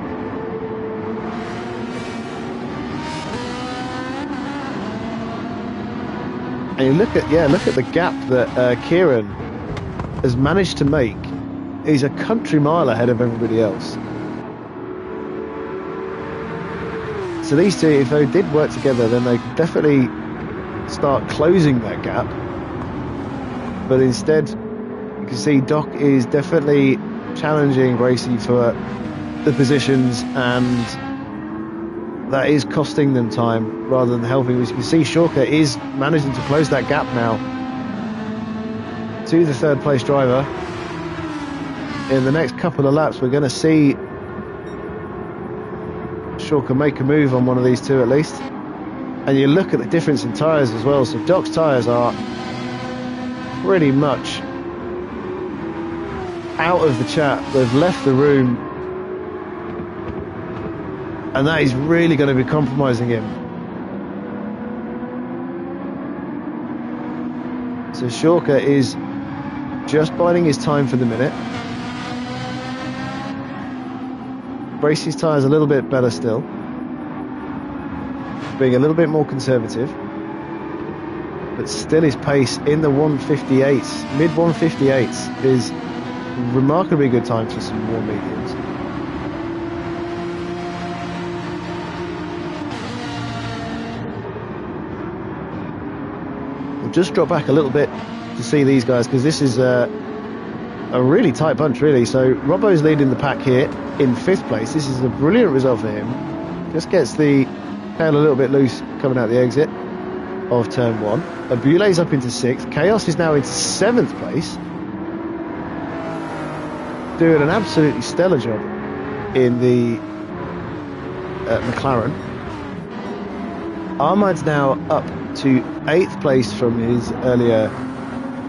And you look at the gap that Kieran has managed to make. He's a country mile ahead of everybody else. So these two, if they did work together, then they could definitely start closing that gap. But instead, you can see Doc is definitely challenging Bracey for the positions, and that is costing them time rather than helping. As you can see, Shorker is managing to close that gap now to the third place driver. In the next couple of laps, we're going to see Shorker make a move on one of these two at least. And you look at the difference in tyres as well. So Doc's tyres are pretty much out of the chat. They've left the room, and that is really going to be compromising him. So Shorker is just biding his time for the minute. Bracey's tyres a little bit better still, being a little bit more conservative, but still his pace in the 158s, mid 158s, is remarkably good time for some more mediums. We'll just drop back a little bit to see these guys, because this is a really tight bunch really. So Robbo's leading the pack here in 5th place. This is a brilliant result for him. Just gets the tail a little bit loose coming out the exit of turn 1. Abule's up into 6th. Chaos is now into 7th place, doing an absolutely stellar job in the McLaren. Ahmad's now up to 8th place from his earlier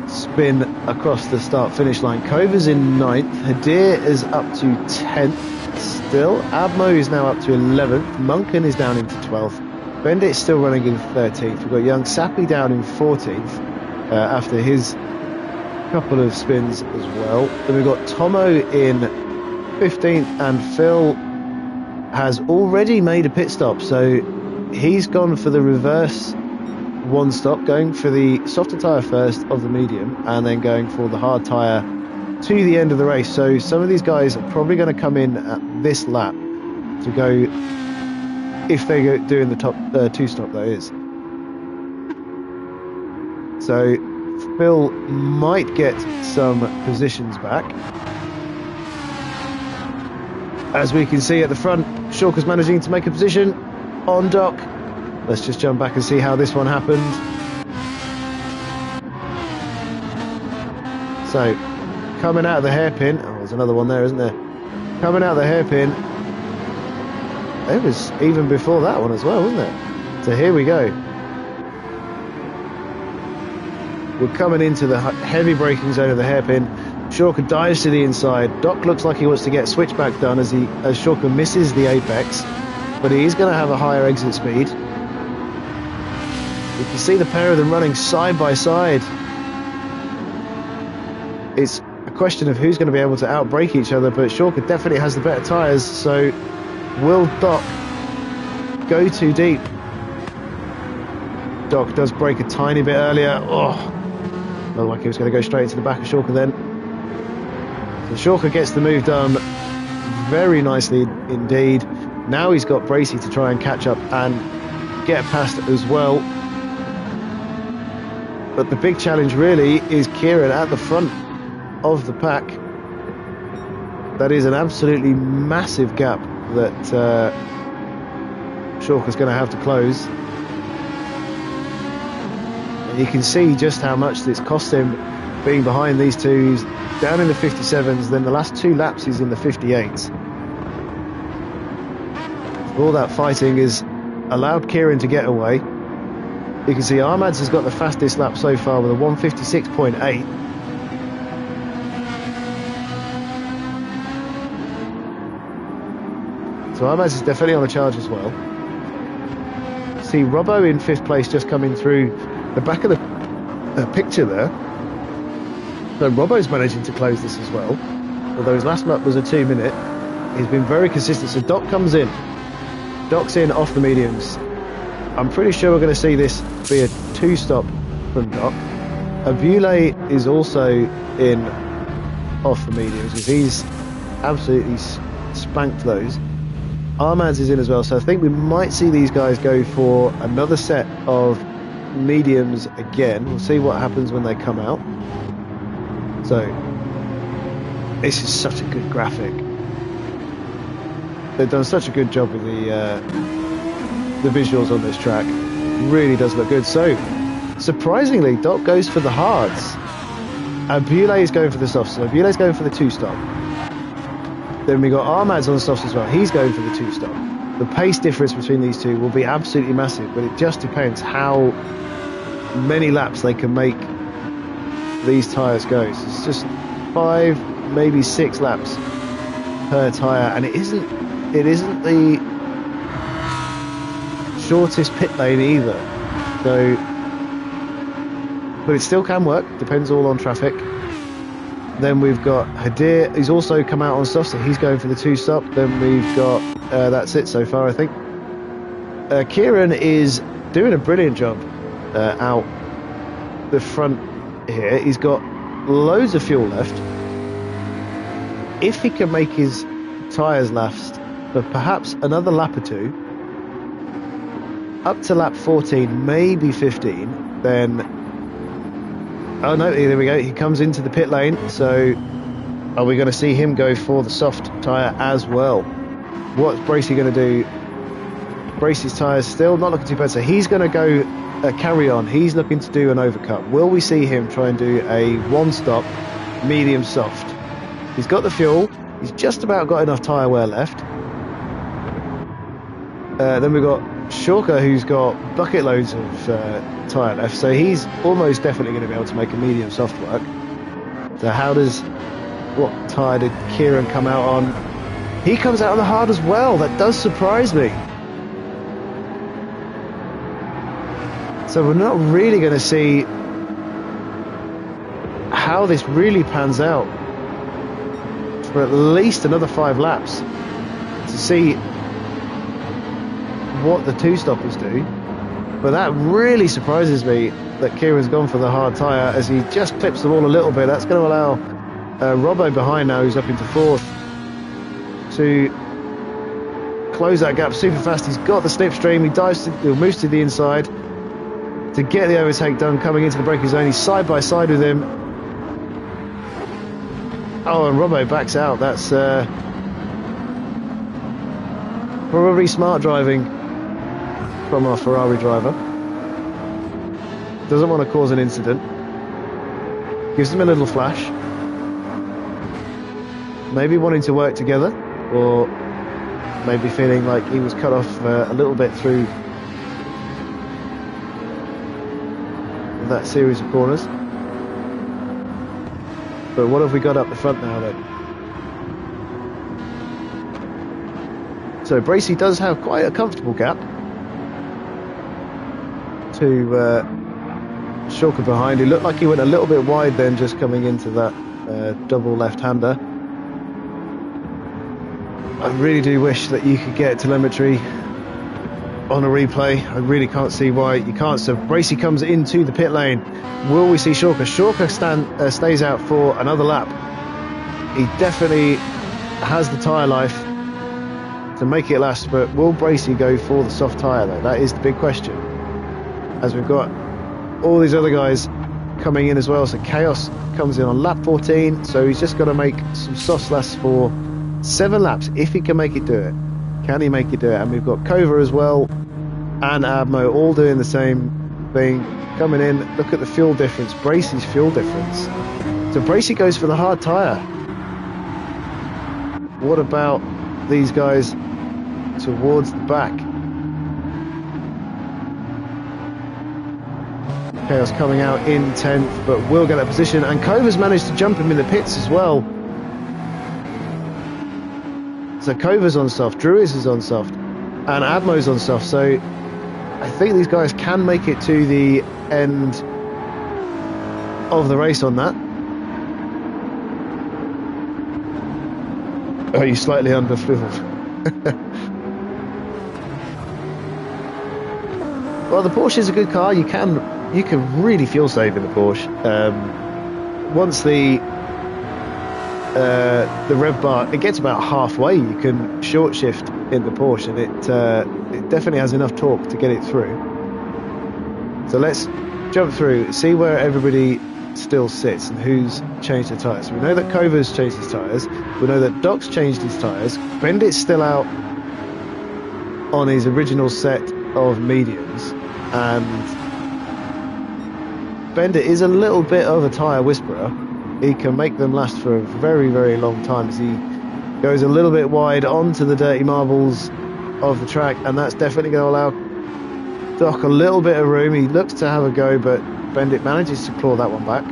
spin across the start-finish line. Kova's in 9th. Hadir is up to 10th still. Abmo is now up to 11th. Munkin is down into 12th. Bendit's still running in 13th. We've got young Sappi down in 14th after his couple of spins as well. Then we've got Tomo in 15th, and Phil has already made a pit stop, so he's gone for the reverse one stop, going for the softer tyre first of the medium, and then going for the hard tyre to the end of the race. So some of these guys are probably going to come in at this lap to go, if they go doing the top two stop, that is. So Phil might get some positions back. As we can see at the front, Shawker's managing to make a position on Doc. Let's just jump back and see how this one happened. So, coming out of the hairpin, oh, there's another one there, isn't there? Coming out of the hairpin, it was even before that one as well, wasn't it? So here we go. We're coming into the heavy braking zone of the hairpin. Shawker dives to the inside. Doc looks like he wants to get switchback done as Shawker misses the apex, but he is going to have a higher exit speed. You can see the pair of them running side by side. It's a question of who's going to be able to outbrake each other, but Shawker definitely has the better tyres, so will Doc go too deep? Doc does brake a tiny bit earlier. Oh, looked like he was going to go straight into the back of Shawker then. So Shawker gets the move done very nicely indeed. Now he's got Bracey to try and catch up and get past as well. But the big challenge really is Kieran at the front of the pack. That is an absolutely massive gap that Shawker's going to have to close. And you can see just how much it's cost him being behind these two. He's down in the 57s, then the last 2 laps he's in the 58s. All that fighting has allowed Kieran to get away. You can see Armads has got the fastest lap so far with a 156.8. So Armads is definitely on the charge as well. See Robbo in 5th place just coming through the back of the picture there. So Robbo's managing to close this as well. Although his last lap was a 2-minute. He's been very consistent. So Doc comes in. Doc's in off the mediums. I'm pretty sure we're going to see this be a 2-stop from Doc. Abule is also in off the mediums because he's absolutely spanked those. Armads is in as well, so I think we might see these guys go for another set of mediums again. We'll see what happens when they come out. So this is such a good graphic. They've done such a good job with the visuals on this track. It really does look good. So surprisingly, Doc goes for the hards. Abule is going for the softs. So Abule is going for the 2-stop. Then we got Armads on the softs as well. He's going for the 2-stop. The pace difference between these two will be absolutely massive, but it just depends how many laps they can make these tyres go. So it's just 5, maybe 6 laps per tyre, and it isn't the shortest pit lane either. So, but it still can work. Depends all on traffic. Then we've got Hadir. He's also come out on stuff, so he's going for the 2-stop. Then we've got that's it so far, I think. Kieran is doing a brilliant job out the front here. He's got loads of fuel left. If he can make his tyres last for perhaps another lap or 2, up to lap 14, maybe 15, then... Oh no, there we go. He comes into the pit lane. So are we going to see him go for the soft tyre as well? What's Bracey going to do? Bracey's tyres still not looking too bad. So he's going to go carry on. He's looking to do an overcut. Will we see him try and do a 1-stop medium soft? He's got the fuel. He's just about got enough tyre wear left. Then we've got Shawker, who's got bucket loads of tyre left, so he's almost definitely going to be able to make a medium soft work. So what tyre did Kieran come out on? He comes out on the hard as well. That does surprise me. So we're not really going to see how this really pans out for at least another 5 laps to see what the 2-stoppers do. But that really surprises me that Kieran's gone for the hard tyre as he just clips the ball a little bit. That's going to allow Robbo behind now, who's up into fourth, to close that gap super fast. He's got the slipstream. He moves to the inside to get the overtake done coming into the braking zone. He's side by side with him. Oh, and Robbo backs out. That's probably smart driving from our Ferrari driver. Doesn't want to cause an incident. Gives him a little flash. Maybe wanting to work together, or maybe feeling like he was cut off a little bit through that series of corners. But what have we got up the front now then? So Bracey does have quite a comfortable gap to Shorker behind. He looked like he went a little bit wide then, just coming into that double left-hander. I really do wish that you could get telemetry on a replay. I really can't see why you can't. So Bracey comes into the pit lane. Will we see Shorker? Shorker stays out for another lap. He definitely has the tyre life to make it last, but will Bracey go for the soft tyre though? That is the big question, as we've got all these other guys coming in as well. So Chaos comes in on lap 14, so he's just got to make some soft lasts for 7 laps if he can make it do it. Can he make it do it? And we've got Kova as well and Abmo all doing the same thing, coming in. Look at the fuel difference, Bracey's fuel difference. So Bracey goes for the hard tyre. What about these guys towards the back? Chaos coming out in 10th, but will get that position, and Kova's managed to jump him in the pits as well. So Kova's on soft, Druis is on soft, and Admo's on soft, so I think these guys can make it to the end of the race on that. Oh, you slightly underfliveled. Well, the Porsche is a good car. You can really fuel save in the Porsche. Once the rev bar, it gets about halfway, you can short shift in the Porsche, and it definitely has enough torque to get it through. So let's jump through, see where everybody still sits and who's changed their tyres. We know that Kova's changed his tyres. We know that Doc's changed his tyres. Bendit's still out on his original set of mediums, and Bendit is a little bit of a tyre whisperer. He can make them last for a very, very long time as he goes a little bit wide onto the dirty marbles of the track, and that's definitely going to allow Doc a little bit of room. He looks to have a go, but Bendit manages to claw that one back.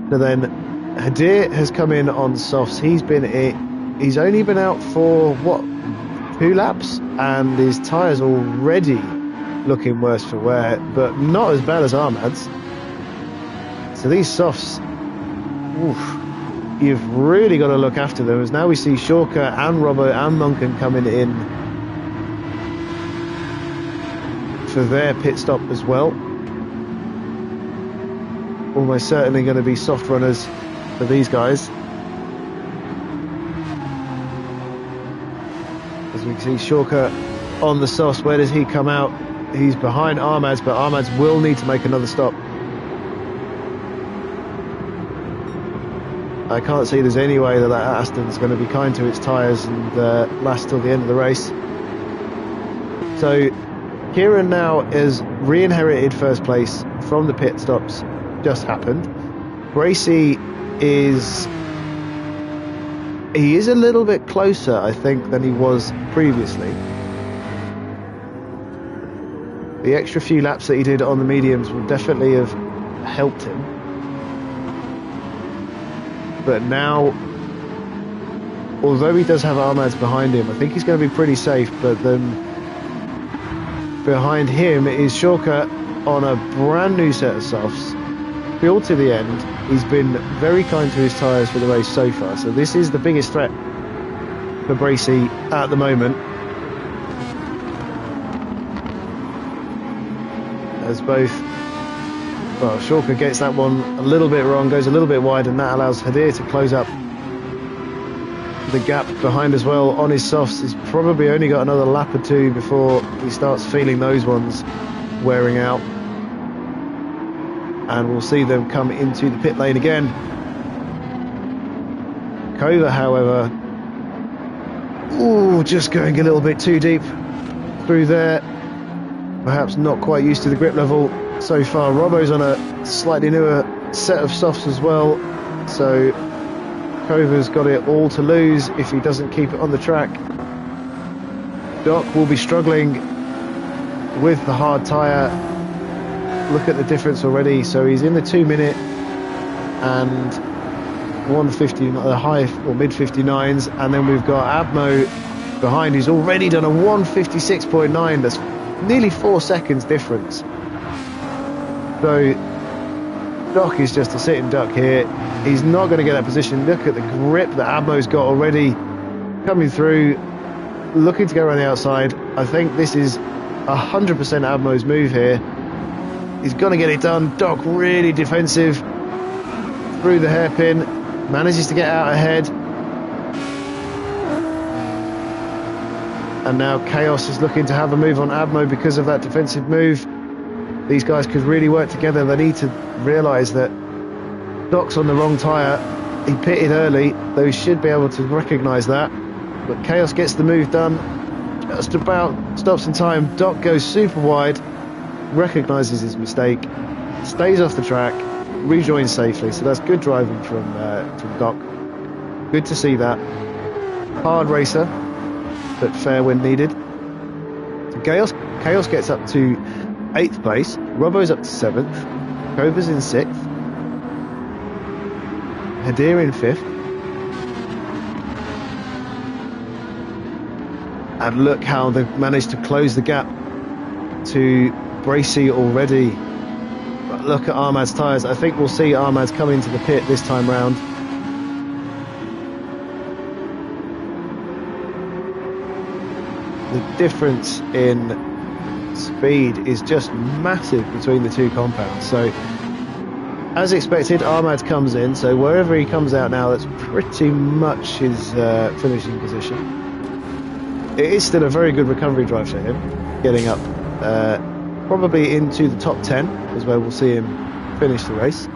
So then Hadir has come in on softs. He's only been out for, 2 laps, and his tyres already looking worse for wear, but not as bad as Ahmad's. So these softs, you've really got to look after them, as now we see Shorker and Robbo and Munkin coming in for their pit stop as well. Almost certainly going to be soft runners for these guys. As we can see Shorker on the softs, where does he come out? He's behind Ahmad's, but Ahmad's will need to make another stop. I can't see there's any way that Aston's going to be kind to its tyres and last till the end of the race. So Kieran now has re-inherited first place from the pit stops just happened. Bracey is a little bit closer, I think, than he was previously. The extra few laps that he did on the mediums would definitely have helped him. But now, although he does have Ahmad's behind him, I think he's going to be pretty safe. But then behind him is Shorker on a brand new set of softs, built to the end. He's been very kind to his tyres for the race so far. So this is the biggest threat for Bracey at the moment. as both, well, Shorka gets that one a little bit wrong, goes a little bit wide, and that allows Hadir to close up the gap behind as well on his softs. He's probably only got another lap or two before he starts feeling those ones wearing out, and we'll see them come into the pit lane again. Kova, however, just going a little bit too deep through there, perhaps not quite used to the grip level so far. Robbo's on a slightly newer set of softs as well, so Kova's got it all to lose if he doesn't keep it on the track. Doc will be struggling with the hard tyre. Look at the difference already. So he's in the 2 minute and 150, the high or mid 59s, and then we've got Abmo behind who's already done a 156.9. That's nearly 4 seconds difference. So Doc is just a sitting duck here. He's not going to get that position. Look at the grip that Abmo's got already coming through, looking to go around the outside. I think this is 100% Abmo's move here. He's going to get it done. Doc really defensive through the hairpin, manages to get out ahead. And now Chaos is looking to have a move on Abmo because of that defensive move. These guys could really work together. They need to realise that Doc's on the wrong tyre. He pitted early. They should be able to recognise that. But Chaos gets the move done. Just about stops in time. Doc goes super wide, recognises his mistake, stays off the track, rejoins safely. So that's good driving from Doc. Good to see that. Hard racer, but fair when needed. So Chaos gets up to 8th place. Robbo's up to 7th. Kova's in 6th. Hadir in 5th. And look how they've managed to close the gap to Bracy already. But look at Ahmad's tyres. I think we'll see Ahmad's come into the pit this time round. The difference in speed is just massive between the two compounds. So as expected, Ahmad comes in, so wherever he comes out now, that's pretty much his finishing position. It is still a very good recovery drive for him, getting up probably into the top 10 is where we'll see him finish the race.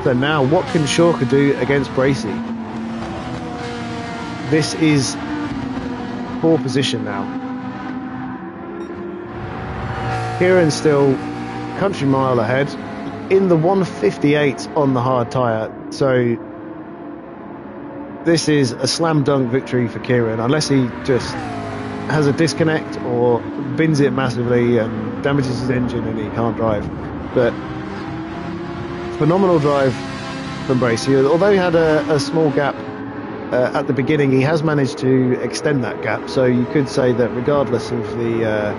So now what can Shorka do against Bracy? This is poor position now. Kieran's still country mile ahead in the 158 on the hard tyre, so this is a slam dunk victory for Kieran, unless he just has a disconnect or bins it massively and damages his engine and he can't drive. But phenomenal drive from Bracy. Although he had a small gap at the beginning, he has managed to extend that gap, so you could say that regardless of the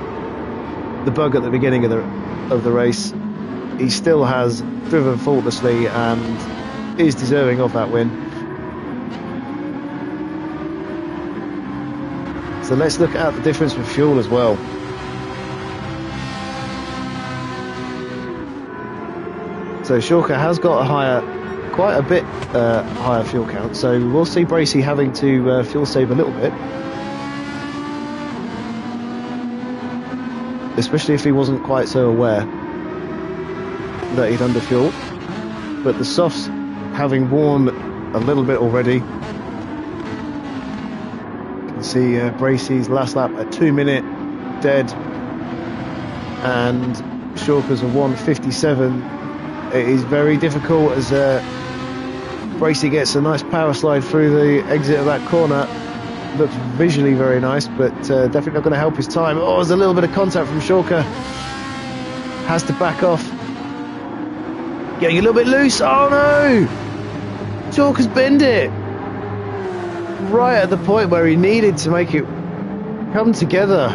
bug at the beginning of the race, he still has driven faultlessly and is deserving of that win. So let's look at the difference with fuel as well. So Shorka has got quite a bit higher fuel count, so we'll see Bracy having to fuel save a little bit, especially if he wasn't quite so aware that he'd underfueled. But the softs having worn a little bit already. You can see Bracy's last lap a 2 minute dead, and Shorka's a 157. It is very difficult as Bracy gets a nice power slide through the exit of that corner. Looks visually very nice, but definitely not going to help his time. Oh, there's a little bit of contact from Shorka. Has to back off. Getting a little bit loose. Oh no! Shorka's binned it. Right at the point where he needed to make it come together.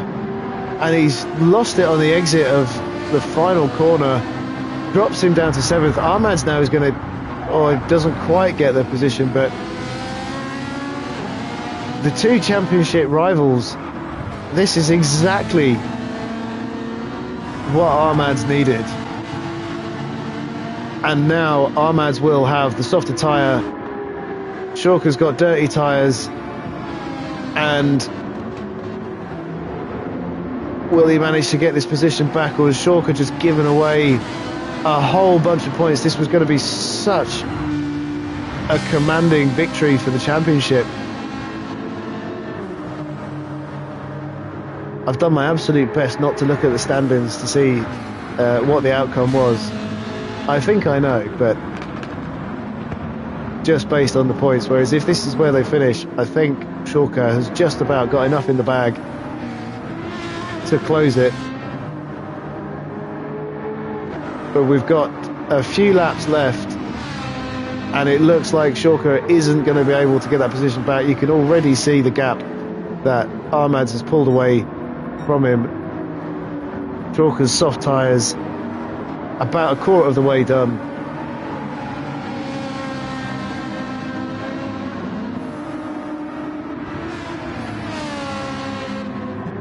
And he's lost it on the exit of the final corner. Drops him down to 7th. Ahmad's now is going to... Oh, it doesn't quite get the position, but... The two championship rivals, this is exactly what Ahmad's needed. And now Ahmad's will have the softer tyre. Shorka's got dirty tyres. And will he manage to get this position back, or has Shorka just given away a whole bunch of points? This was going to be such a commanding victory for the championship. I've done my absolute best not to look at the standings to see what the outcome was. I think I know, but just based on the points, whereas if this is where they finish, I think Shorka has just about got enough in the bag to close it. But we've got a few laps left, and it looks like Shorka isn't going to be able to get that position back. You can already see the gap that Ahmad's has pulled away from him. Shorka's soft tyres about a quarter of the way done.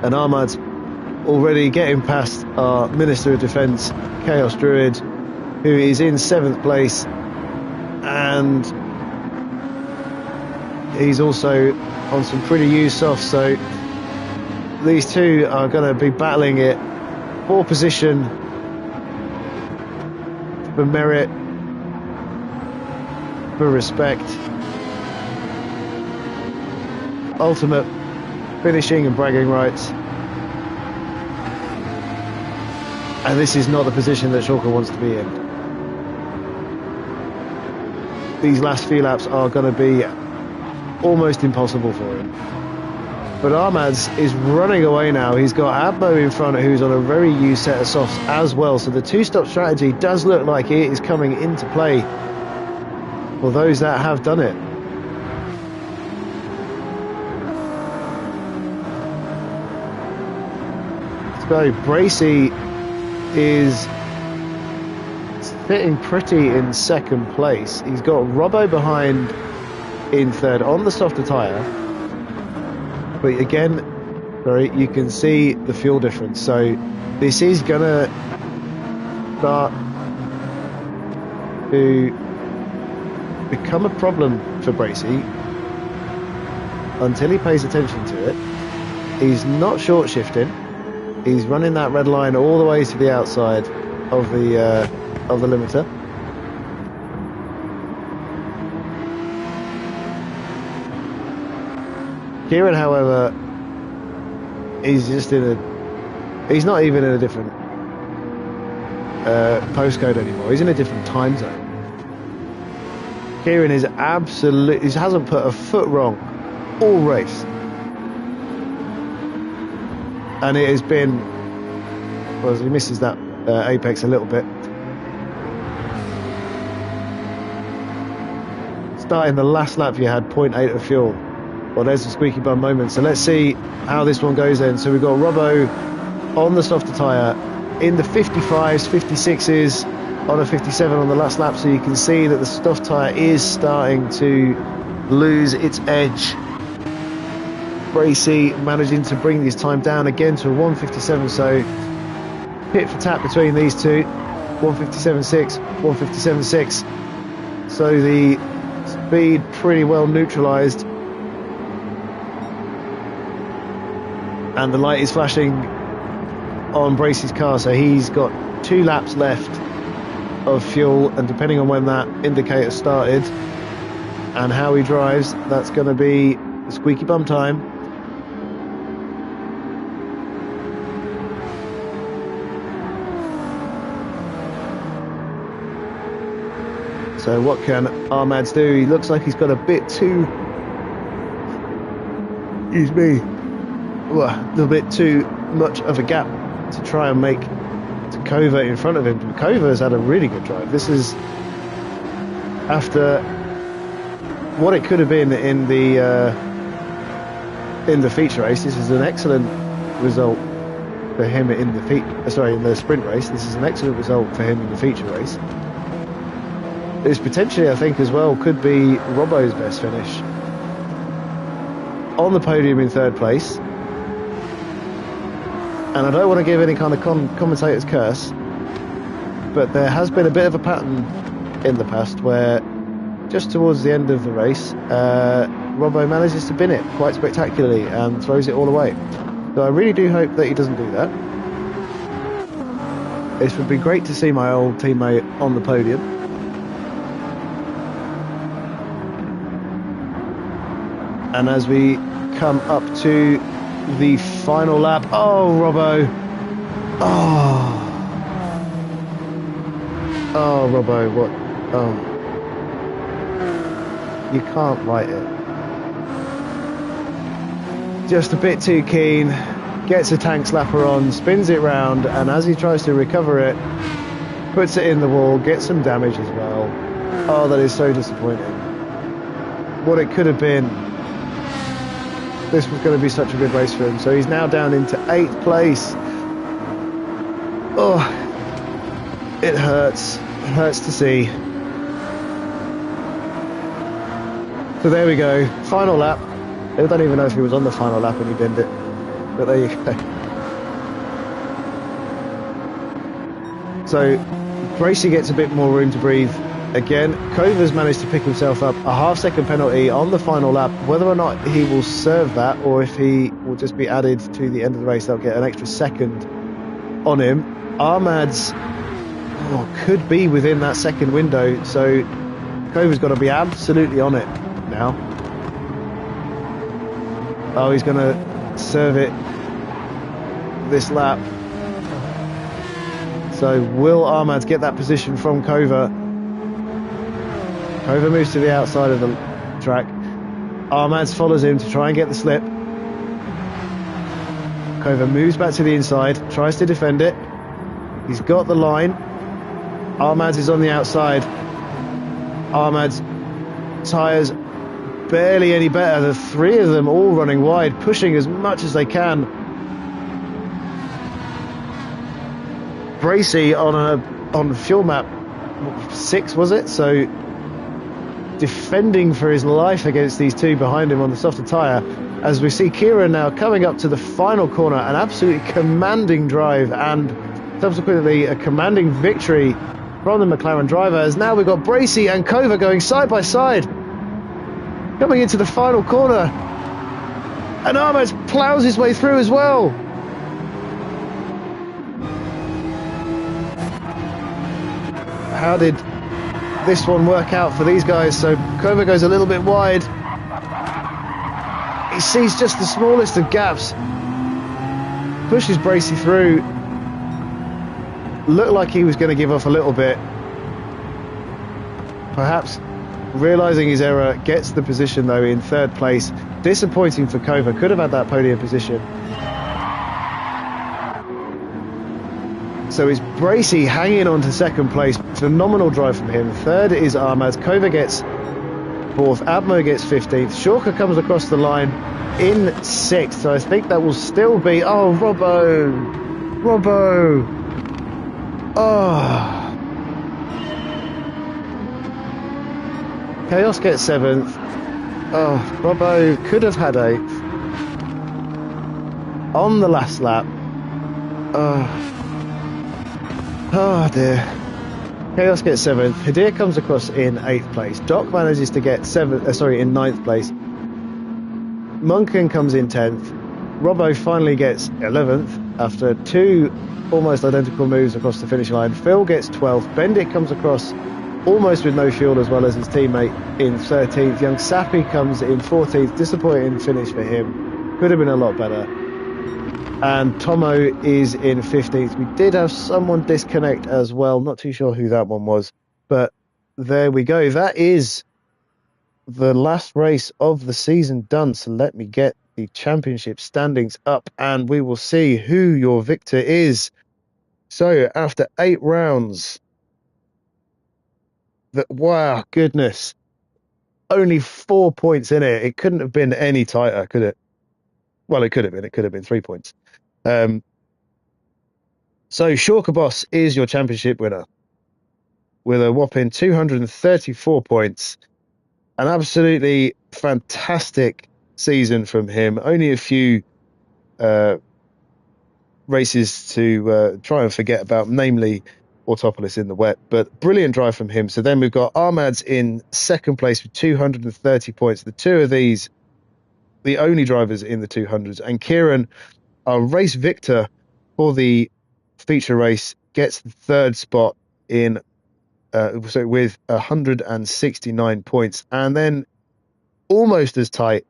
And Ahmad's already getting past our Minister of Defence, Chaos Druid, who is in 7th place, and he's also on some pretty used softs, so these two are going to be battling it for position, for merit, for respect, ultimate finishing and bragging rights. And this is not the position that Shorka wants to be in. These last few laps are going to be almost impossible for him. But Ahmad's is running away now. He's got Abbo in front, who's on a very used set of softs as well. So the two-stop strategy does look like it is coming into play for those that have done it. So Bracy is sitting pretty in 2nd place. He's got Robbo behind in 3rd on the softer tyre. But again, you can see the fuel difference. So this is going to start to become a problem for Bracy until he pays attention to it. He's not short shifting. He's running that red line all the way to the outside of the limiter. Kieran, however, he's not even in a different postcode anymore. He's in a different time zone. Kieran is he hasn't put a foot wrong all race. And it has been, well, he misses that apex a little bit. Starting the last lap, you had 0.8 of fuel. Well, there's a squeaky bum moment. So let's see how this one goes then. So we've got Robbo on the softer tyre in the 55s, 56s, on a 57 on the last lap. So you can see that the soft tyre is starting to lose its edge. Bracy managing to bring his time down again to a 1:57, so pit for tap between these two. 1:57.6, 1:57.6. So the speed pretty well neutralised, and the light is flashing on Bracy's car, so he's got 2 laps left of fuel, and depending on when that indicator started and how he drives, that's going to be squeaky bum time. So what can Ahmad's do? He looks like he's got a bit too, a little bit too much of a gap to try and make to Kova in front of him. Kova has had a really good drive. This is after what it could have been in the feature race. This is an excellent result for him in the in the sprint race. This is an excellent result for him in the feature race. This potentially, I think, as well, could be Robbo's best finish. On the podium in 3rd place. And I don't want to give any kind of commentator's curse, but there has been a bit of a pattern in the past where just towards the end of the race, Robbo manages to bin it quite spectacularly and throws it all away. So I really do hope that he doesn't do that. It would be great to see my old teammate on the podium. And as we come up to the final lap, oh, Robbo. Oh, Robbo, what? Oh. You can't write it. Just a bit too keen. Gets a tank slapper on, spins it round, and as he tries to recover it, puts it in the wall, gets some damage as well. Oh, that is so disappointing. What it could have been. This was going to be such a good race for him. So he's now down into 8th place. Oh, it hurts. It hurts to see. So there we go. Final lap. I don't even know if he was on the final lap when he binned it. But there you go. So Gracie gets a bit more room to breathe. Again, Kova's managed to pick himself up a half-second penalty on the final lap. Whether or not he will serve that or if he will just be added to the end of the race, they'll get an extra second on him. Ahmad's could be within that second window, so Kova's got to be absolutely on it now. Oh, he's going to serve it this lap. So will Ahmad get that position from Kova? Kova moves to the outside of the track. Ahmad follows him to try and get the slip. Kova moves back to the inside, tries to defend it. He's got the line. Ahmad is on the outside. Ahmad's tyres barely any better. The three of them all running wide, pushing as much as they can. Bracy on fuel map 6, was it? So defending for his life against these two behind him on the softer tyre, as we see Kieran now coming up to the final corner, an absolutely commanding drive and subsequently a commanding victory from the McLaren driver, as now we've got Bracy and Kova going side by side coming into the final corner, and Ahmed plows his way through as well. How did this one work out for these guys? So Kova goes a little bit wide. He sees just the smallest of gaps, pushes Bracy through. Looked like he was going to give off a little bit. Perhaps realising his error, gets the position though in 3rd place. Disappointing for Kova, could have had that podium position. So it's Bracy hanging on to 2nd place. Phenomenal drive from him. 3rd is Ahmad. Kova gets 4th. Abmo gets 15th. Shorka comes across the line in 6th. So I think that will still be... Oh, Robbo! Oh. Chaos gets 7th. Oh, Robbo could have had 8th. On the last lap. Oh dear. Chaos gets 7th. Hadir comes across in 8th place. Doc manages to get in 9th place. Munkin comes in 10th. Robbo finally gets 11th after 2 almost identical moves across the finish line. Phil gets 12th. Bendit comes across almost with no fuel as well as his teammate in 13th. Young Sappi comes in 14th. Disappointing finish for him. Could have been a lot better. And Tomo is in 15th. We did have someone disconnect as well. Not too sure who that one was. But there we go. That is the last race of the season done. So let me get the championship standings up and we will see who your victor is. So after 8 rounds, wow, goodness, only 4 points in it. It couldn't have been any tighter, could it? Well, it could have been. It could have been 3 points. So Shorka Boss is your championship winner with a whopping 234 points. An absolutely fantastic season from him. Only a few races to try and forget about, namely Autopolis in the wet, but brilliant drive from him. So then we've got Armad's in second place with 230 points. The two of these, the only drivers in the 200s, and Kieran, our race victor for the feature race, gets the third spot in so with 169 points, and then almost as tight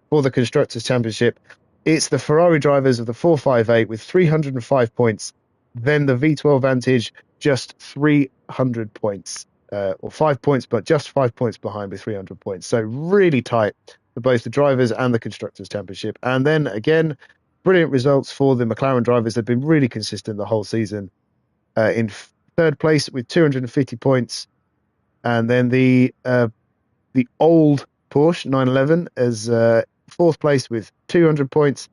for the Constructors' Championship. It's the Ferrari drivers of the 458 with 305 points. Then the V12 Vantage just 300 points, or 5 points, but just 5 points behind with 300 points. So really tight for both the drivers and the Constructors' Championship. And then again, brilliant results for the McLaren drivers. They've been really consistent the whole season. In third place with 250 points, and then the old Porsche 911 as fourth place with 200 points.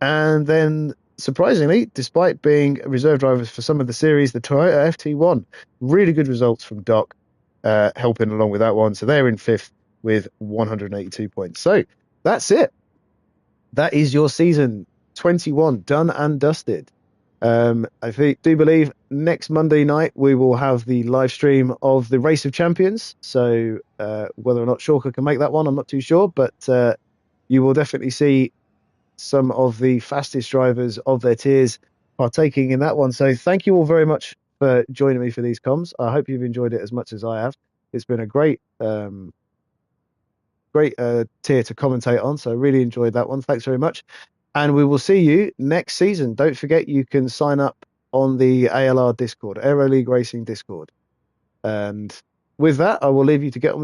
And then, surprisingly, despite being reserve drivers for some of the series, the Toyota FT1, really good results from Doc, helping along with that one. So they're in fifth with 182 points. So that's it. That is your season 21 done and dusted. I do believe next Monday night we will have the live stream of the Race of Champions. So whether or not Shorker can make that one, I'm not too sure, but you will definitely see some of the fastest drivers of their tiers partaking in that one. So thank you all very much for joining me for these comms. I hope you've enjoyed it as much as I have. It's been a great tier to commentate on, so I really enjoyed that one. Thanks very much. And we will see you next season. Don't forget you can sign up on the ALR Discord, Aero League Racing Discord. And with that, I will leave you to get on with your